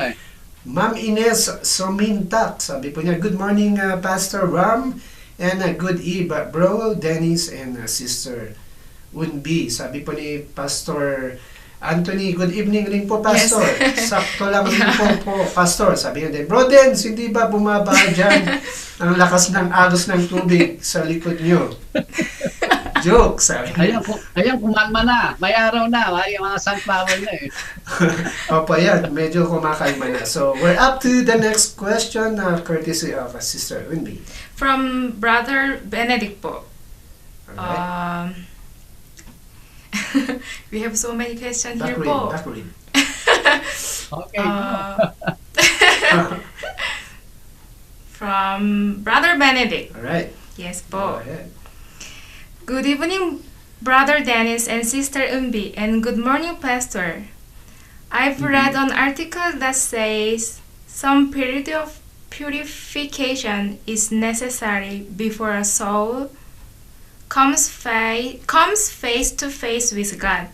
S5: Ma'am Ines Somintak, sabi po niya, good morning Pastor Ram and good eve bro Dennis and Sister Unbi. Sabi po ni Pastor Anthony, good evening rin po, Pastor. Yes. Sakto lang rin po, Pastor. Sabi niya din, Bro Dens, hindi ba bumaba dyan ang lakas ng agos ng tubig sa likod nyo? Joke, sabi niya.
S7: Ayan, kumalma na. May araw na. May mga sunflower na eh.
S5: Opo, yan. Medyo kumakalma na. So, we're up to the next question, courtesy of Sister Unbi.
S6: From Brother Benedict po.
S5: Alright.
S6: We have so many questions here
S5: Backread,
S6: po.
S5: backread.
S7: Okay,
S6: Uh, from Brother Benedict.
S5: All right.
S6: Yes
S5: Go
S6: po.
S5: ahead.
S6: Good evening, Brother Dennis and Sister Umbi, and good morning, Pastor. I've read an article that says some period of purification is necessary before a soul comes face to face with God.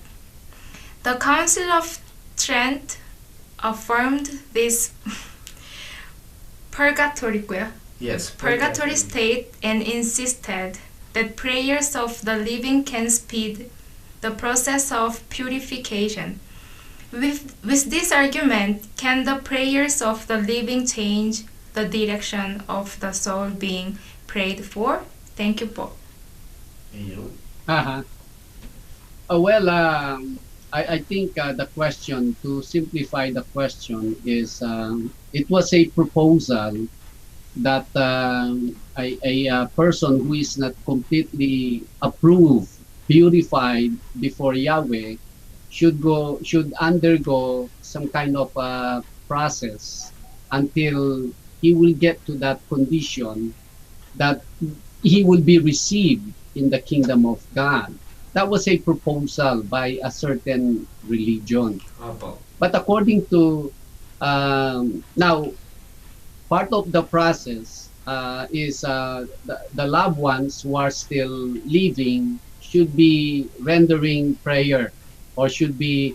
S6: The Council of Trent affirmed this
S5: Yes.
S6: purgatory state and insisted that prayers of the living can speed the process of purification. With this argument, can the prayers of the living change the direction of the soul being prayed for? Thank you po.
S5: Ayun.
S7: Uh-huh. Well, I think the question, to simplify the question, is it was a proposal that a person who is not completely approved, purified before Yahweh should undergo some kind of process until he will get to that condition that he will be received in the kingdom of God. That was a proposal by a certain religion.
S5: Opo.
S7: But according to now, part of the process is the loved ones who are still living should be rendering prayer, or should be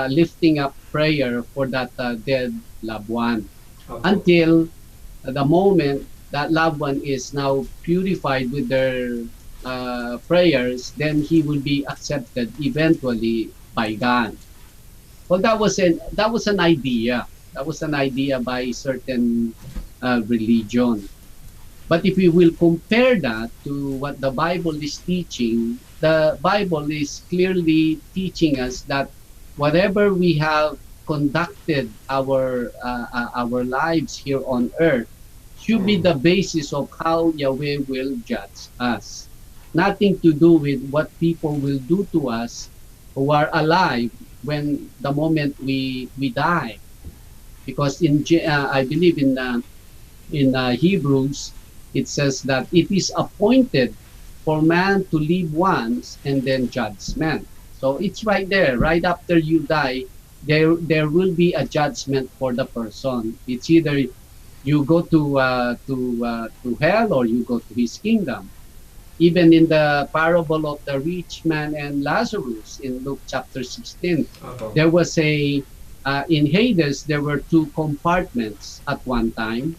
S7: lifting up prayer for that dead loved one,
S5: Opo.
S7: until the moment that loved one is now purified with their prayers, then he will be accepted eventually by God. Well, that was an idea. That was an idea by certain religion. But if we will compare that to what the Bible is teaching, the Bible is clearly teaching us that whatever we have conducted our lives here on earth should be the basis of how Yahweh will judge us. Nothing to do with what people will do to us who are alive when the moment we die. Because I believe in Hebrews, it says that it is appointed for man to live once and then judgment. So it's right there, right after you die, there will be a judgment for the person. It's either you go to hell or you go to his kingdom. Even in the parable of the rich man and Lazarus in Luke chapter 16,
S5: Opo.
S7: there was in Hades, there were two compartments at one time.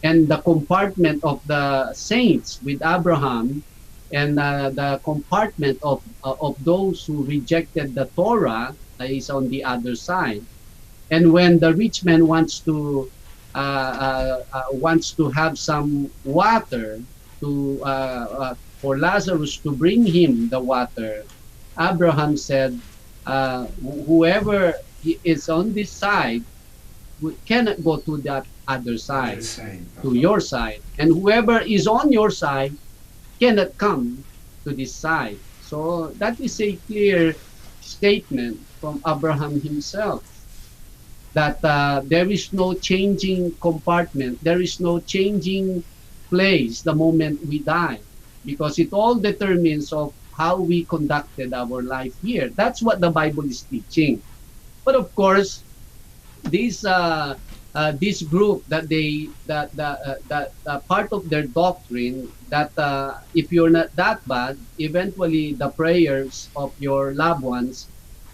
S7: And the compartment of the saints with Abraham, and the compartment of those who rejected the Torah is on the other side. And when the rich man wants to have some water for Lazarus to bring him the water, Abraham said, whoever is on this side cannot go to that other side, to your side, and whoever is on your side cannot come to this side. So that is a clear statement from Abraham himself, that there is no changing compartment, there is no changing place the moment we die, because it all determines of how we conducted our life here. That's what the Bible is teaching. But of course, this group that part of their doctrine that if you're not that bad, eventually the prayers of your loved ones,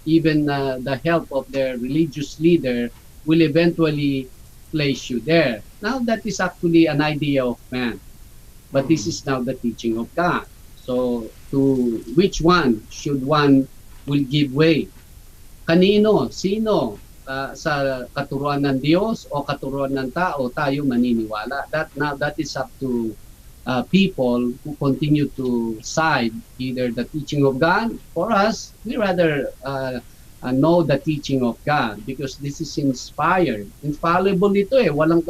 S7: even the help of their religious leader, will eventually place you there. Now that is actually an idea of man, but this is now the teaching of God. So to which one should one will give way? Kanino? Sino? Sa katuruan ng Diyos o katuruan ng tao tayo maniniwala? That is up to people who continue to side either the teaching of God. For us, we rather know the teaching of God, because this is inspired. Infallible ito eh. Wala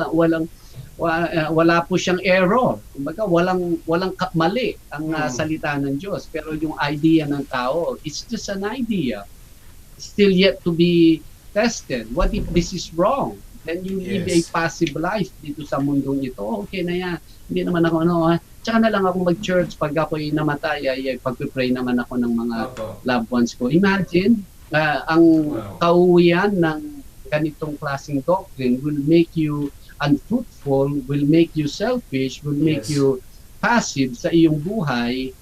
S7: po siyang error. Kumbaga, walang mali ang salita ng Diyos. Pero yung idea ng tao, it's just an idea. still yet to be tested. What if this is wrong? Then you live a
S5: Yes.
S7: passive life dito sa mundong ito. Okay na yan. Hindi naman ako tsaka na lang ako mag-church pag ako'y namatay ay pag-pray naman ako ng mga
S5: Opo.
S7: loved ones ko. Imagine, ang
S5: Wow.
S7: kauwian ng ganitong klaseng doctrine will make you unfruitful, will make you selfish, will make
S5: Yes.
S7: you passive sa iyong buhay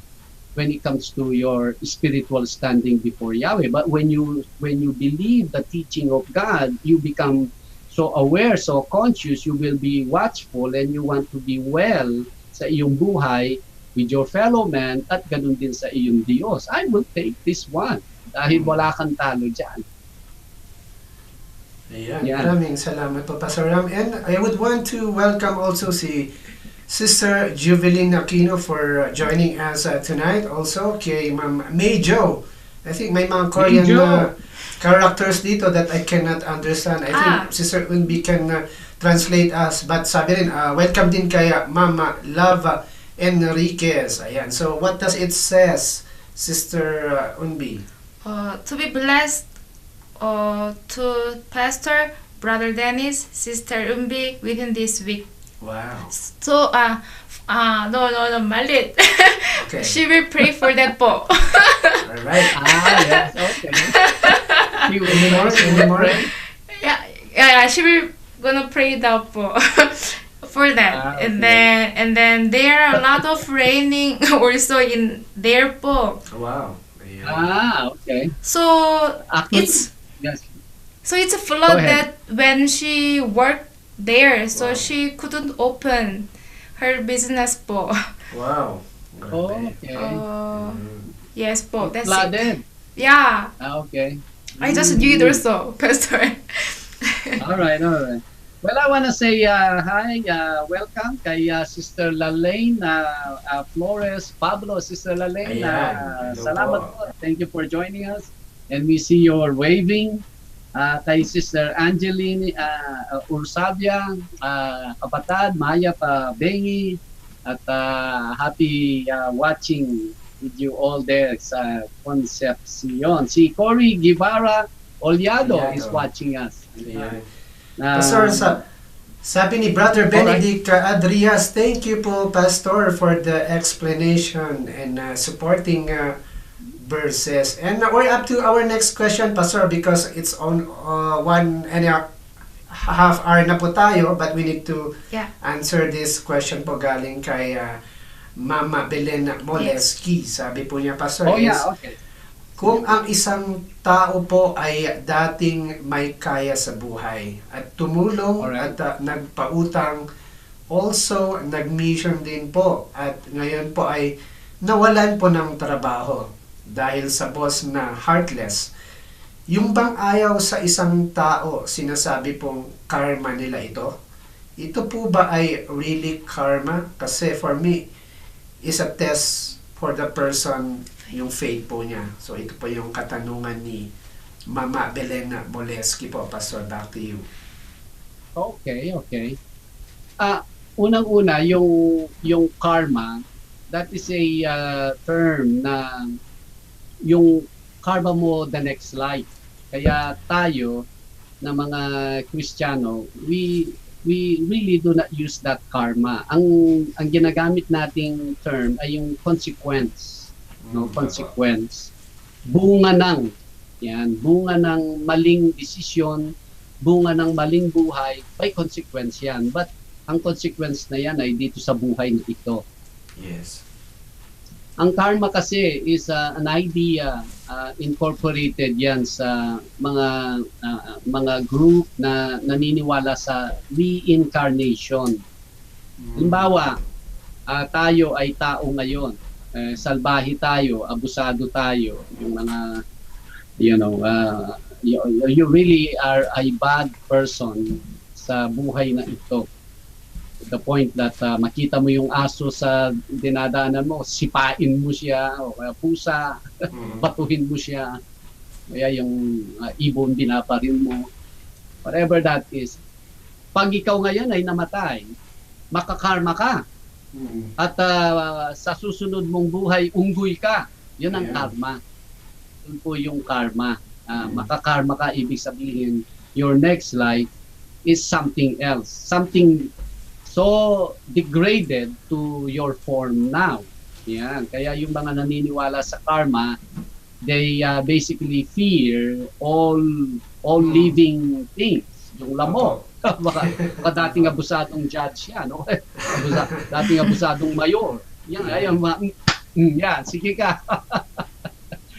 S7: when it comes to your spiritual standing before Yahweh. But when you believe the teaching of God, you become so aware, so conscious, you will be watchful and you want to be well sa iyong buhay with your fellow man at ganun din sa iyong Diyos. I will take this one dahil wala kang talo dyan.
S5: Ayan,
S7: Yan.
S5: maraming salamat po, Pastor Ram. And I would want to welcome also si Sister Juveline Aquino for joining us tonight. Also, kay Ma'am May Jo. I think may mga Korean
S7: Jo.
S5: characters dito that I cannot understand. I think Sister Unbi can translate us. But sabi rin, welcome din kay Mama Lava Enriquez. Ayan. So, what does it says, Sister Unbi?
S6: To be blessed to Pastor Brother Dennis, Sister Umbi within this week.
S5: Wow.
S6: So no, malit.
S5: Okay.
S6: She will pray for that po.
S5: Alright.
S7: Yes, okay. You will
S5: Any more? Any more?
S6: yeah, she will gonna pray daw po for that.
S7: Okay.
S6: And then there are a lot of raining also in there po.
S5: Wow. Ayan.
S7: Okay.
S6: So
S7: Actually,
S6: it's
S7: yes.
S6: it's a
S7: Go
S6: flood
S7: ahead.
S6: that when she worked there, so
S5: Wow.
S6: she couldn't open her business po.
S5: Wow.
S7: Okay.
S6: Yes po, that's it.
S7: Flooded.
S6: Yeah,
S7: Okay.
S6: I just did also, Pastor.
S7: All right. Well, I want to say hi, welcome kay Sister Lalaine Flores, Pablo, Sister Lalaine.
S5: Ayan. Hello
S7: Salamat
S5: po.
S7: po. Thank you for joining us. And we see your waving. Kay Sister Angeline Ursavia, kapatad, Maya Bengi, at happy watching with you all there sa Concepcion. Si Cory Guevara Oliado
S5: Oliado.
S7: is watching us.
S5: Ayan.
S7: Uh,
S5: Pastor, sabi ni Brother Benedict Adrias, thank you po, Pastor, for the explanation and supporting verses. And we're up to our next question, Pastor, because it's on 1.5 hour na po tayo, but we need to
S6: Yeah.
S5: answer this question po galing kay Mama Belen Moleski. Sabi po niya, Pastor,
S7: Oh
S5: is,
S7: yeah, okay.
S5: kung ang isang tao po ay dating may kaya sa buhay at tumulong
S7: Alright.
S5: at nagpautang, also nag-mission din po at ngayon po ay nawalan po ng trabaho dahil sa boss na heartless. Yung bang ayaw sa isang tao, sinasabi pong karma nila ito? Ito po ba ay really karma? Kasi for me, is a test for the person yung faith po niya. So ito po yung katanungan ni Mama Belena Boleski po. Pastor, back to you.
S7: Okay. Unang-una, yung karma, that is a term na yung karma mo the next life. Kaya tayo na mga Kristiyano, we really do not use that karma. Ang ginagamit nating term ay yung consequence, no? Consequence. Bunga ng maling desisyon, bunga ng maling buhay, by consequence yan. But ang consequence na yan ay dito sa buhay na ito.
S5: Yes.
S7: Ang karma kasi is an idea incorporated yan sa mga group na naniniwala sa reincarnation. Halimbawa, tayo ay tao ngayon. Salbahe tayo, abusado tayo, yung mga you really are a bad person sa buhay na ito. The point that makita mo yung aso sa dinadaanan mo, sipain mo siya, o kaya pusa, batuhin mo siya, kaya yung ibon binaparin mo, whatever that is. Pag ikaw ngayon ay namatay, makakarma ka. At sa susunod mong buhay, unggoy ka. Yun ang
S5: Yeah.
S7: karma. Yun po yung karma. Makakarma ka, ibig sabihin, your next life is something else. Something so degraded to your form now. Yan. Kaya yung mga naniniwala sa karma, they basically fear all living things. Yung lamok. baka dating abusadong judge yan. No? Dating abusadong mayor. Yan. Yan. Sige ka.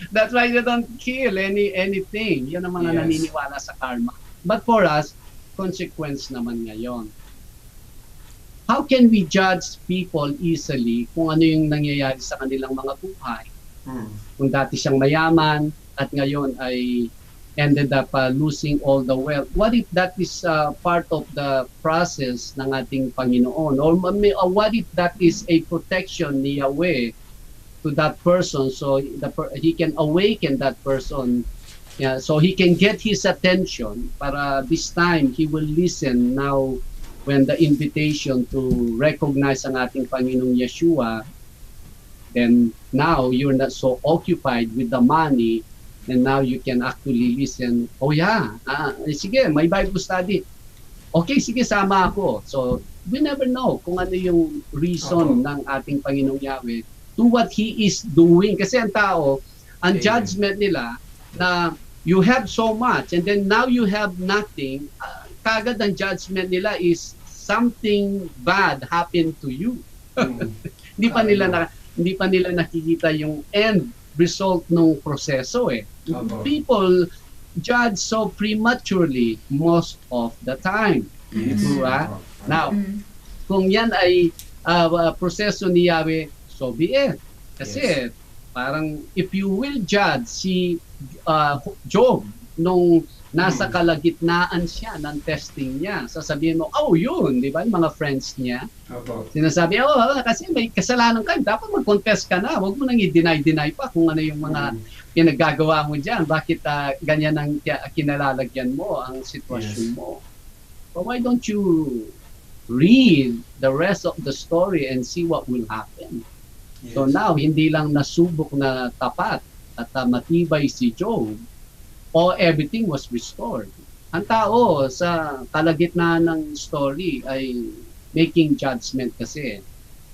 S7: That's why they don't kill anything. Yan ang mga naniniwala sa karma. But for us, consequence naman ngayon. How can we judge people easily kung ano yung nangyayari sa kanilang mga buhay? Kung dati siyang mayaman at ngayon ay ended up losing all the wealth. What if that is part of the process ng ating Panginoon? Or what if that is a protection ni Yahweh to that person so he can awaken that person, so he can get his attention para this time he will listen now when the invitation to recognize ang ating Panginoong Yeshua, then now you're not so occupied with the money and now you can actually listen. Oh yeah, sige, may Bible study. Okay, sige, sama ako. So we never know kung ano yung reason ng ating Panginoong Yahweh to what He is doing. Kasi ang tao, ang judgment nila na you have so much and then now you have nothing, kagad ang judgment nila is something bad happened to you. Hindi pa nila nakikita yung end result ng proseso eh. People judge so prematurely most of the time. Diba? Now, kung yan ay proseso ni Yahweh, so be it. Kasi parang if you will judge si Job nung nasa kalagitnaan siya ng testing niya, sasabihin mo, oh yun, di ba? Yung mga friends niya, sinasabi, kasi may kasalanan ka, dapat mag-confess ka na, huwag mo nang i-deny pa kung ano yung mga pinagagawa mo dyan, bakit ganyan ang kinalalagyan mo ang sitwasyon mo. But why don't you read the rest of the story and see what will happen? So now, hindi lang nasubok na tapat at matibay si Job, everything was restored. Ang tao sa kalagitnaan ng story ay making judgment kasi.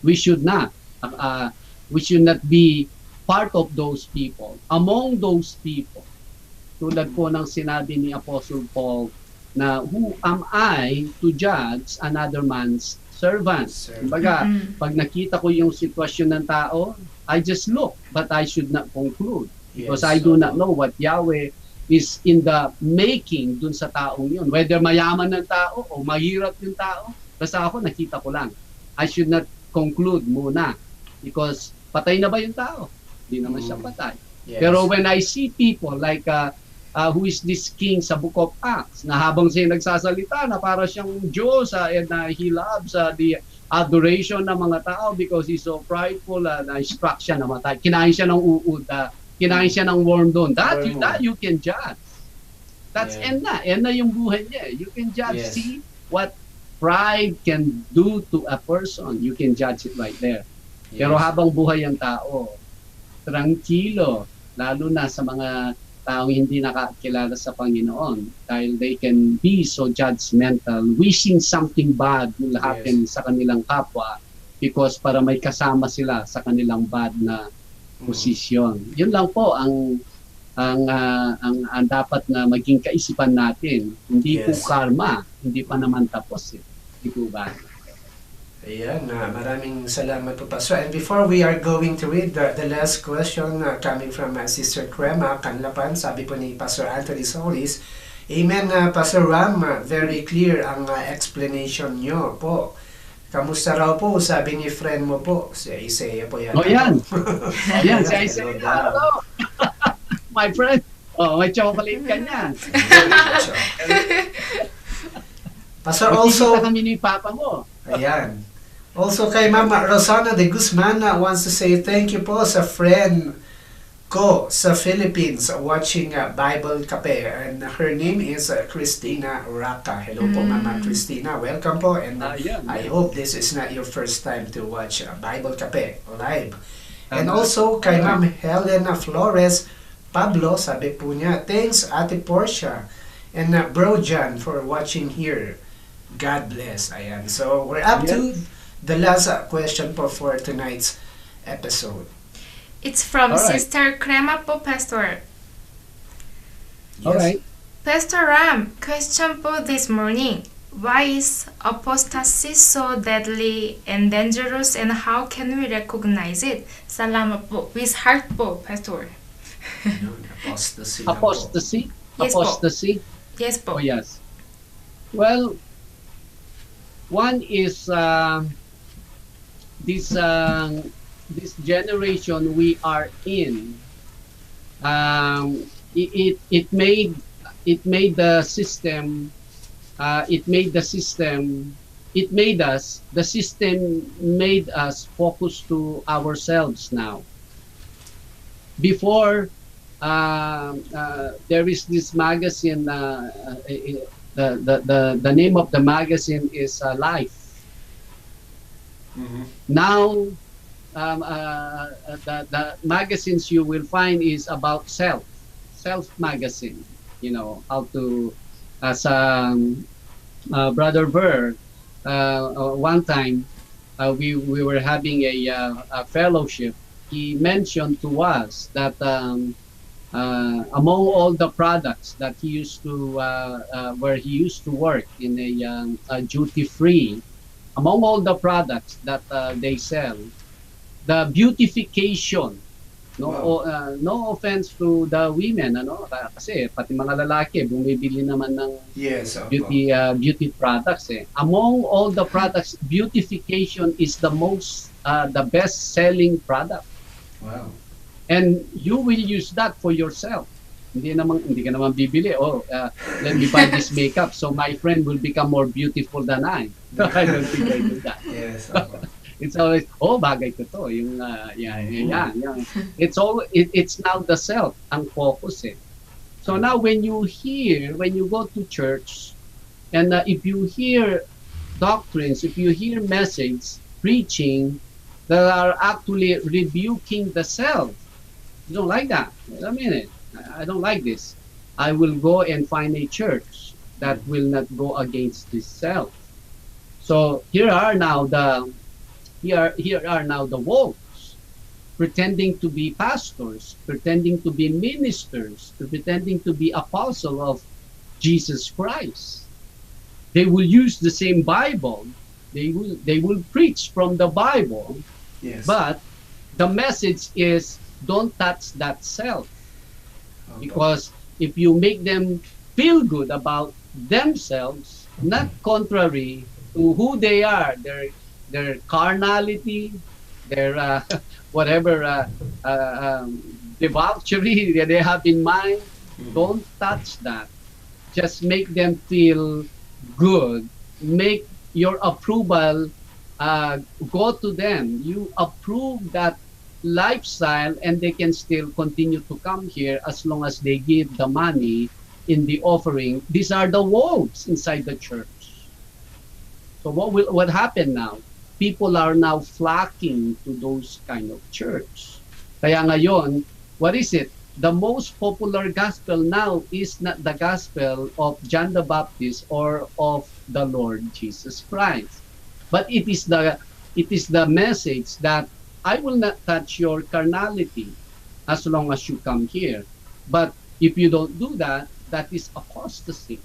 S7: We should not be part of those people. Among those people, tulad po ng sinabi ni Apostle Paul na who am I to judge another man's servant? Kumbaga, pag nakita ko yung sitwasyon ng tao, I just look, but I should not conclude. Because I do not know what Yahweh is in the making dun sa taong yun. Whether mayaman ng tao o mahirap yung tao, basta ako nakita ko lang. I should not conclude muna because patay na ba yung tao? Hindi naman siya patay. Pero when I see people like who is this king sa Book of Acts na habang siya nagsasalita na para siyang Diyos and he loves the adoration ng mga tao because he's so prideful na struck siya na matay. Kinain siya ng uod, kinain siya ng worm doon. That you can judge. That's end na yung buhay niya. You can judge. See what pride can do to a person. You can judge it right there. Pero habang buhay ang tao, tranquilo, lalo na sa mga taong hindi nakakilala sa Panginoon dahil they can be so judgmental, wishing something bad will happen sa kanilang kapwa because para may kasama sila sa kanilang bad na posisyon. Yun lang po ang dapat na maging kaisipan natin. Hindi po karma, hindi pa naman tapos eh. Hindi po ba?
S5: Ayan, maraming salamat po, Pastor. And before we are going to read the last question coming from Sister Crema Canlapan, sabi po ni Pastor Anthony Solis, Amen, Pastor Ram, very clear ang explanation nyo po. Kamusta raw po, sabi ni friend mo po, si Isaiah po yan.
S7: Yan, si Isaiah. Hello. My friend. May chocolate ka niyan.
S5: Pastor, also,
S7: kami ni Papa mo.
S5: Ayan. Also kay Mama Rosana de Guzman wants to say thank you po sa friend ko sa Philippines watching Bible Kape, and her name is Christina Raka. Hello po, Mama Christina. Welcome po, and I hope this is not your first time to watch Bible Kape live. And also kay Ma'am Helena Flores, Pablo, sabi po niya, thanks Ate Portia and Bro John for watching here. God bless. Ayan. So, we're up to the last question po for tonight's episode.
S6: It's from
S7: All right.
S6: Sister Crema po, Pastor.
S7: All right.
S6: Pastor Ram, question po this morning. Why is apostasy so deadly and dangerous, and how can we recognize it? Salamat po. With heart po, Pastor.
S5: Yun, apostasy na po.
S7: Apostasy?
S6: Yes po.
S7: Apostasy?
S6: Yes po.
S7: Oh, yes. Well, one is this generation we are in. It made the system. The system made us focus to ourselves now. Before, there is this magazine. The name of the magazine is Life. Now, the magazines you will find is about self magazine. You know, how to, as Brother Burr, one time we were having a fellowship. He mentioned to us that among all the products that he used to where he used to work in a duty free, among all the products that they sell, the beautification, no offense to the women, kasi pati mga lalaki bumibili naman ng
S5: Yes, opo.
S7: beauty products eh. Among all the products, beautification is the best selling product.
S5: Wow.
S7: And you will use that for yourself. Hindi ka naman bibili, let me buy this makeup so my friend will become more beautiful than I. I don't think I do that.
S5: Yes, opo.
S7: It's always, bagay ko to. Yung, it's now the self ang focus eh. So now when you go to church, and if you hear doctrines, if you hear message, preaching, that are actually rebuking the self, you don't like that. Wait a minute, I don't like this. I will go and find a church that will not go against this self. So here are now the wolves, pretending to be pastors, pretending to be ministers, pretending to be apostle of Jesus Christ. They will use the same Bible. They will preach from the Bible.
S5: Yes.
S7: But the message is, don't touch that self. Because if you make them feel good about themselves, not contrary to who they are, their carnality, their whatever debauchery that they have in mind, don't touch that. Just make them feel good. Make your approval go to them. You approve that lifestyle, and they can still continue to come here as long as they give the money in the offering. These are the wolves inside the church. So what happened now? People are now flocking to those kind of church. Kaya ngayon, what is it? The most popular gospel now is not the gospel of John the Baptist or of the Lord Jesus Christ, but it is the message that I will not touch your carnality as long as you come here. But if you don't do that, that is apostasy.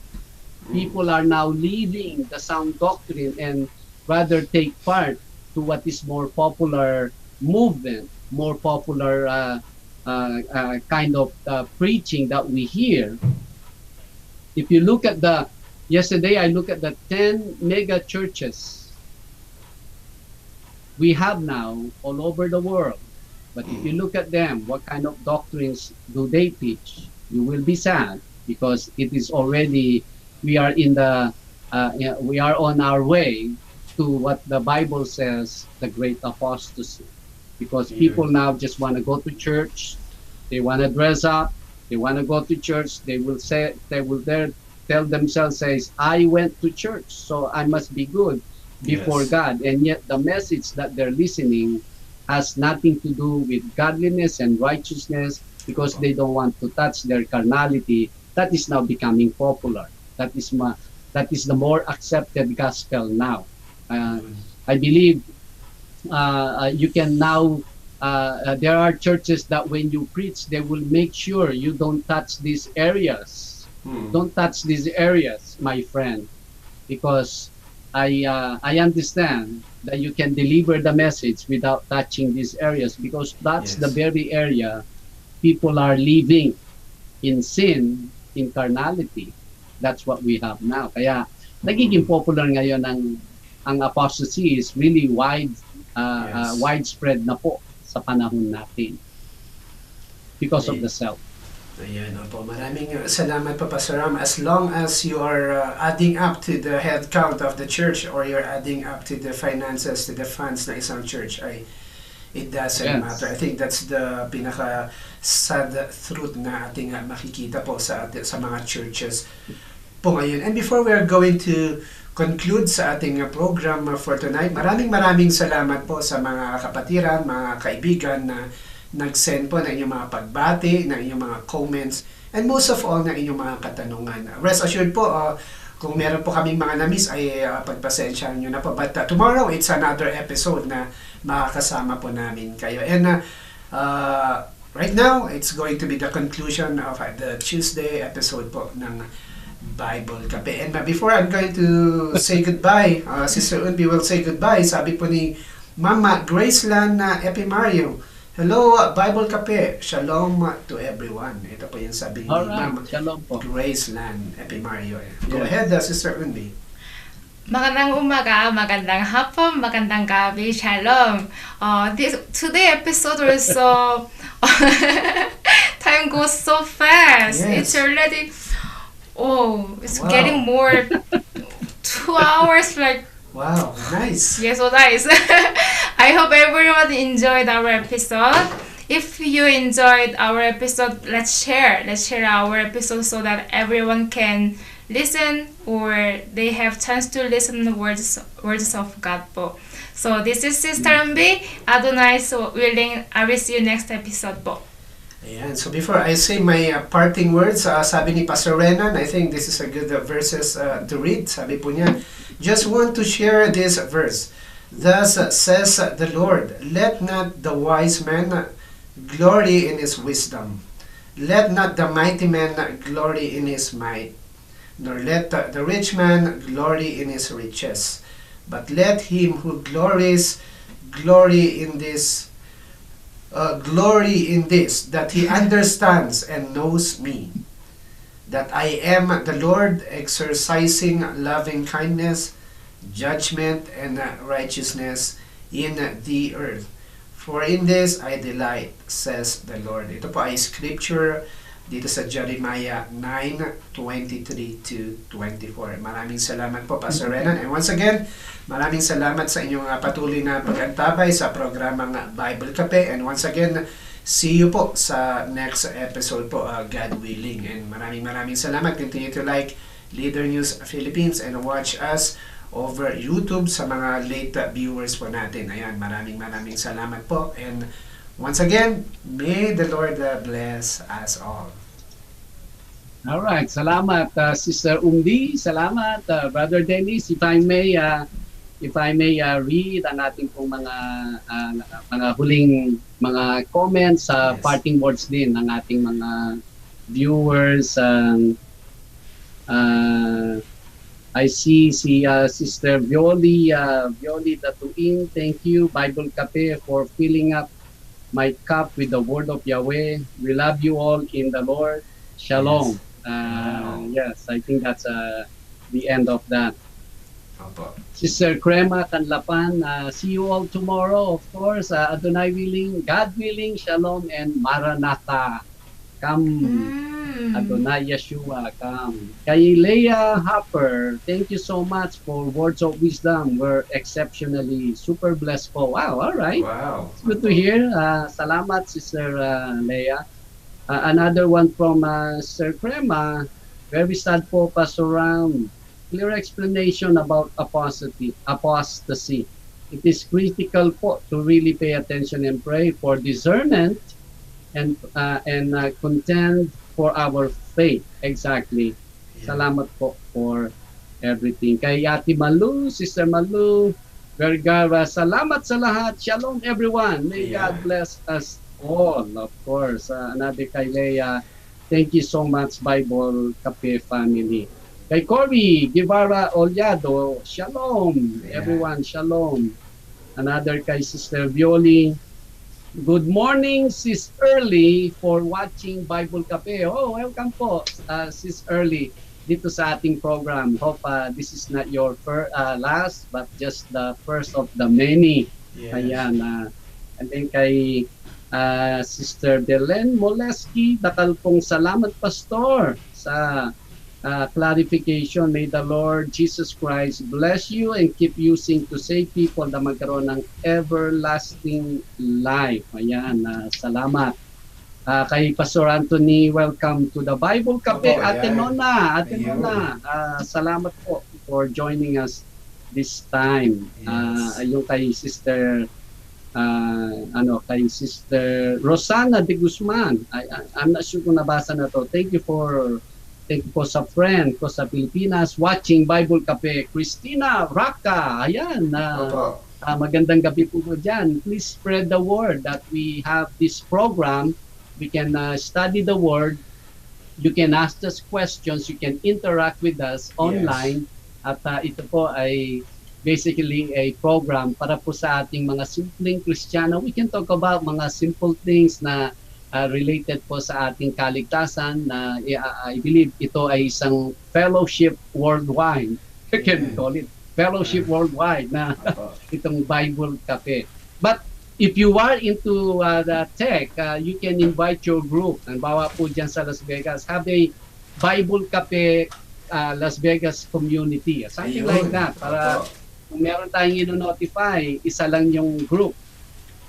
S7: People are now leaving the sound doctrine and rather take part to what is more popular movement, more popular kind of preaching that we hear. If you look at yesterday I looked at the 10 mega churches we have now all over the world. But if you look at them, what kind of doctrines do they teach? You will be sad, because it is already, we are on our way to what the Bible says, the great apostasy. Because people now just want to go to church, they want to dress up, they want to go to church, they will tell themselves, says, I went to church, so I must be good before God. And yet the message that they're listening has nothing to do with godliness and righteousness. because they don't want to touch their carnality. That is now becoming popular. That is the more accepted gospel now. I believe you can now. There are churches that when you preach, they will make sure you don't touch these areas. Don't touch these areas, my friend, because I understand that you can deliver the message without touching these areas, because that's the very area people are living in sin, in carnality. That's what we have now. Kaya nagiging popular ngayon ang apostasy is really widespread na po sa panahon natin because of the self.
S5: Ayan, opo. Maraming salamat po, Pastor Ram. As long as you are adding up to the head count of the church, or you're adding up to the finances, to the funds na isang church, it doesn't matter. I think that's the pinaka-sad truth na ating makikita po sa mga churches po ngayon. And before we are going to conclude sa ating program for tonight, maraming salamat po sa mga kapatiran, mga kaibigan na nag-send po ng inyong mga pagbati, ng inyong mga comments, and most of all, ng inyong mga katanungan. Rest assured po, kung meron po kaming mga na-miss, ay pagpasensyahan nyo na po. But tomorrow, it's another episode na makakasama po namin kayo. And right now, it's going to be the conclusion of the Tuesday episode po ng Bible Kape. And before I'm going to say goodbye, Sister Unbi will say goodbye. Sabi po ni Mama Graceland Epimario, hello, Bible Kape. Shalom to everyone. Ito po yung sabi ni Mama Graceland Epimario. Go ahead, Sister Unbi.
S6: Magandang umaga, magandang hapon, magandang gabi, shalom. Today episode was so time goes so fast. It's already it's getting more 2 hours, like
S5: wow, nice.
S6: Yes, so nice. I hope everyone enjoyed our episode. If you enjoyed our episode, let's share our episode so that everyone can listen, or they have chance to listen the words of God po. So this is Sister MB. Adonai so willing, I will see you next episode po.
S5: Ayan. So before I say my parting words, sabi ni Pastor Renan, I think this is a good verses to read. Sabi po niya, just want to share this verse. Thus says the Lord, let not the wise man glory in his wisdom. Let not the mighty man glory in his might. Nor let the rich man glory in his riches. But let him who glories glory in this, that he understands and knows me, that I am the Lord, exercising loving kindness, judgment, and righteousness in the earth. For in this I delight, says the Lord. Ito po ay scripture dito sa Jeremiah 9:23-24. Maraming salamat po, Pastor Renan. And once again, maraming salamat sa inyong patuloy na pag-antabay sa programang Bible Kape. And once again, see you po sa next episode po, God willing. And maraming salamat. Continue to like Leader News Philippines and watch us over YouTube sa mga late viewers po natin. Ayan, maraming salamat po. And once again, may the Lord bless us all.
S7: All right, salamat Sister Umdi, salamat Brother Dennis. If I may read ang ating pong mga huling mga comments, parting words din ng ating mga viewers. I see si Sister Violi Datuin. Thank you, Bible Kape, for filling up my cup with the word of Yahweh. We love you all in the Lord. Shalom. Yes, I think that's the end of that. Sister Crema Kanlapan, see you all tomorrow, of course. Adonai willing, God willing, shalom, and Maranatha. Come, Adonai Yeshua, come. Kay Leah Hopper, thank you so much for words of wisdom. We're exceptionally super blessed po. Wow, all right.
S5: Wow.
S7: It's good to hear. Salamat, Sister Leah. Another one from Sir Crema, very sad po, Pastor Ram. Clear explanation about apostasy. It is critical po to really pay attention and pray for discernment and contend for our faith. Exactly. Salamat po for everything. Kay Ate Malu, Sister Malu, Vergara, salamat sa lahat. Shalom everyone. May God bless us all, of course. Another kay Leia, thank you so much, Bible Kape family. Kay Cory Guevara Ollado, shalom everyone, shalom. Another kay Sister Violi, good morning, Sis Early, for watching Bible Cafe. Oh, welcome po, Sis Early, dito sa ating program. Hope this is not your last, but just the first of the many. Ayan. And then kay Sister Delen Moleski, dakal pong salamat, Pastor, sa clarification. May the Lord Jesus Christ bless you and keep using to save people na magkaroon ng everlasting life. Ayan, salamat. Kay Pastor Anthony, welcome to the Bible Cafe. Ate Nona, salamat po for joining us this time. Yung kay Sister kay Sister Rosana de Guzman. I'm not sure kung nabasa na to. Thank you po sa friend ko sa Pilipinas watching Bible Cafe. Christina Raka, ayan. Magandang gabi po dyan. Please spread the word that we have this program. We can study the word. You can ask us questions. You can interact with us online. At ito po ay basically a program para po sa ating mga simpleng Kristiyano. We can talk about mga simple things na related po sa ating kaligtasan na I believe ito ay isang fellowship worldwide. You can call it fellowship worldwide na itong Bible Cafe. But if you are into the tech, you can invite your group. Halimbawa po dyan sa Las Vegas, have a Bible Cafe Las Vegas community. Something like that. Para kung meron tayong ino-notify, isa lang yung group.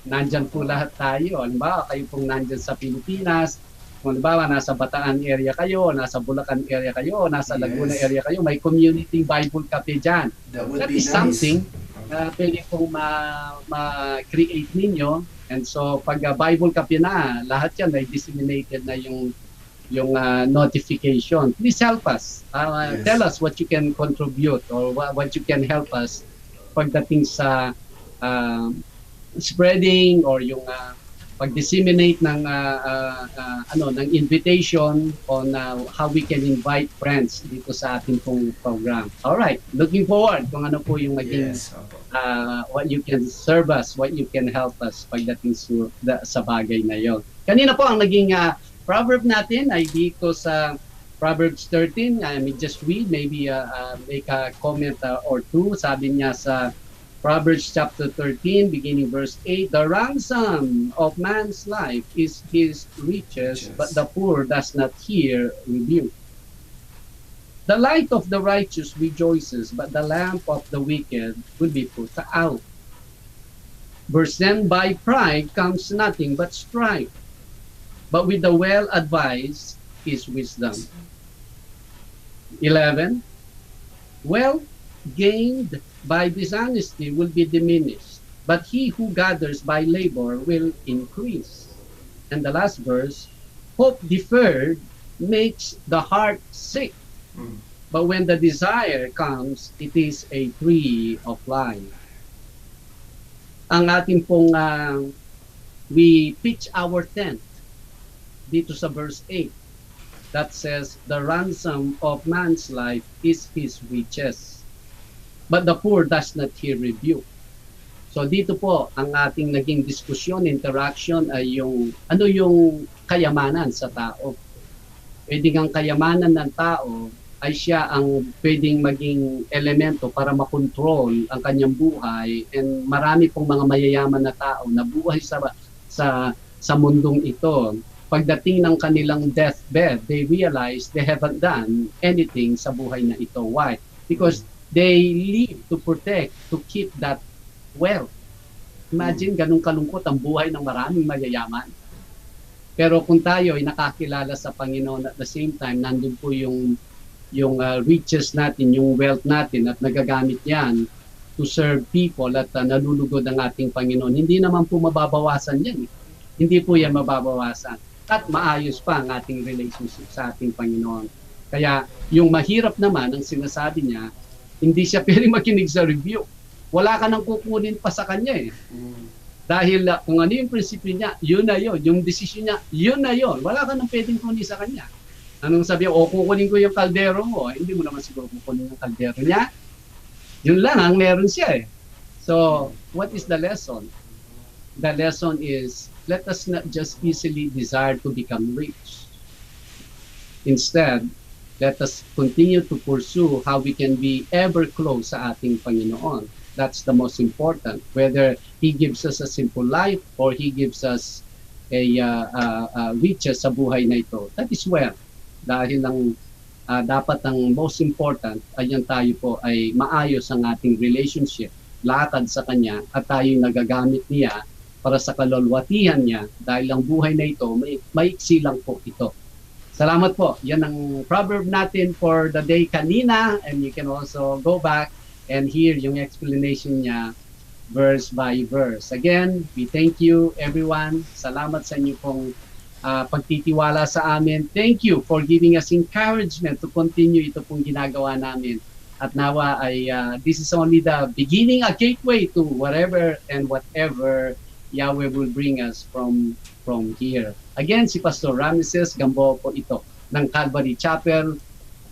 S7: Nandyan po lahat tayo. Halimbawa, kayo pong nandyan sa Pilipinas. Kung halimbawa, nasa Bataan area kayo, nasa Bulacan area kayo, nasa Laguna area kayo, may community Bible Cafe dyan. That is nice. Something na pwede pong ma-create ninyo. And so, pag Bible Cafe na, lahat yan ay disseminated na yung notification. Please help us. Tell us what you can contribute or what you can help us pagdating sa spreading or yung pag-disseminate ng ng invitation on how we can invite friends dito sa ating pong program. All right, looking forward kung ano po yung maging what you can serve us, what you can help us pagdating sa bagay na yon. Kanina po ang naging proverb natin ay dito sa Proverbs 13. I mean, just read, maybe make a comment or two. Sabi niya sa Proverbs chapter 13, beginning verse 8, the ransom of man's life is his riches, but the poor does not hear rebuke. The light of the righteous rejoices, but the lamp of the wicked will be put out. Verse 10, by pride comes nothing but strife, but with the well-advised is wisdom. 11, wealth gained by dishonesty will be diminished, but he who gathers by labor will increase. And the last verse, hope deferred makes the heart sick, but when the desire comes, it is a tree of life. Ang ating pong we pitch our tent dito sa verse 8 that says the ransom of man's life is his riches, but the poor does not hear rebuke. So dito po ang ating naging diskusyon, interaction ay yung ano yung kayamanan sa tao. Pwedeng ang kayamanan ng tao ay siya ang pwedeng maging elemento para makontrol ang kanyang buhay, and marami pong mga mayayaman na tao na buhay sa mundong ito. Pagdating ng kanilang deathbed, they realize they haven't done anything sa buhay na ito. Why? Because they live to protect, to keep that wealth. Imagine, ganun kalungkot ang buhay ng maraming mayayaman. Pero kung tayo ay nakakilala sa Panginoon at the same time, nandun po yung riches natin, yung wealth natin, at nagagamit yan to serve people at nalulugod ang ating Panginoon, hindi naman po mababawasan yan. hindi po yan mababawasan. At maayos pa ang ating relationship sa ating Panginoon. Kaya yung mahirap naman ang sinasabi niya, hindi siya pwedeng makinig sa review. Wala ka nang kukunin pa sa kanya eh. Dahil kung ano yung prinsipyo niya, yun na yun. Yung decision niya, yun na yun. Wala ka nang pwedeng kunin sa kanya. Anong sabi, kukunin ko yung kaldero mo. Hindi mo naman siguro kukunin yung kaldero niya. Yun lang ang meron siya eh. So, what is the lesson? The lesson is, let us not just easily desire to become rich. Instead, let us continue to pursue how we can be ever close sa ating Panginoon. That's the most important. Whether He gives us a simple life or He gives us a riches sa buhay na ito. That is well. Dahil ang dapat ang most important, ayan tayo po ay maayos ang ating relationship, lakad sa Kanya at tayo nagagamit niya para sa kalulwatihan niya dahil ang buhay na ito, maiksi lang po ito. Salamat po. Yan ang proverb natin for the day kanina, and you can also go back and hear yung explanation niya verse by verse. Again, we thank you everyone. Salamat sa inyo pong pagtitiwala sa amin. Thank you for giving us encouragement to continue ito pong ginagawa namin. At nawa ay this is only the beginning, a gateway to whatever and whatever Yahweh will bring us from here. Again, si Pastor Ram Gamboa po ito ng Calvary Chapel,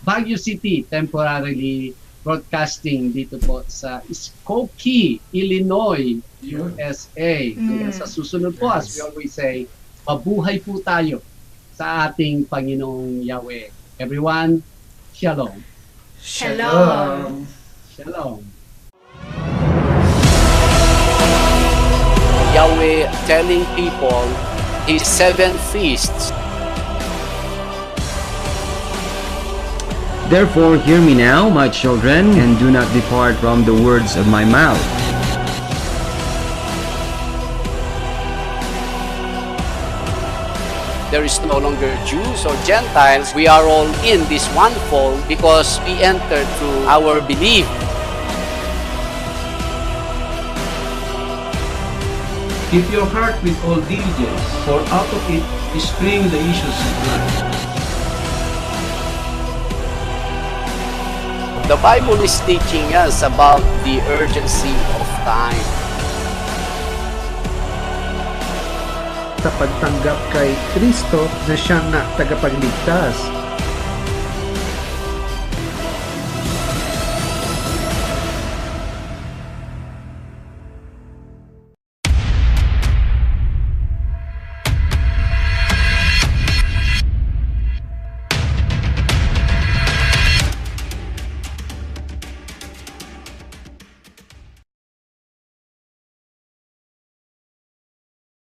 S7: Baguio City, temporarily broadcasting dito po sa Skokie, Illinois, USA. Hanggang sa susunod po, as we always say, mabuhay po tayo sa ating Panginoong Yahweh. Everyone, Shalom.
S6: Shalom.
S7: Shalom.
S1: Yahweh telling people His 7 feasts.
S2: Therefore, hear me now, my children, and do not depart from the words of my mouth.
S1: There is no longer Jews or Gentiles. We are all in this one fold because we entered through our belief.
S8: Keep your heart with all diligence, for out of it spring the issues of life.
S1: The Bible is teaching us about the urgency of time.
S4: Sa pagtanggap kay Kristo na siyang na tagapagligtas,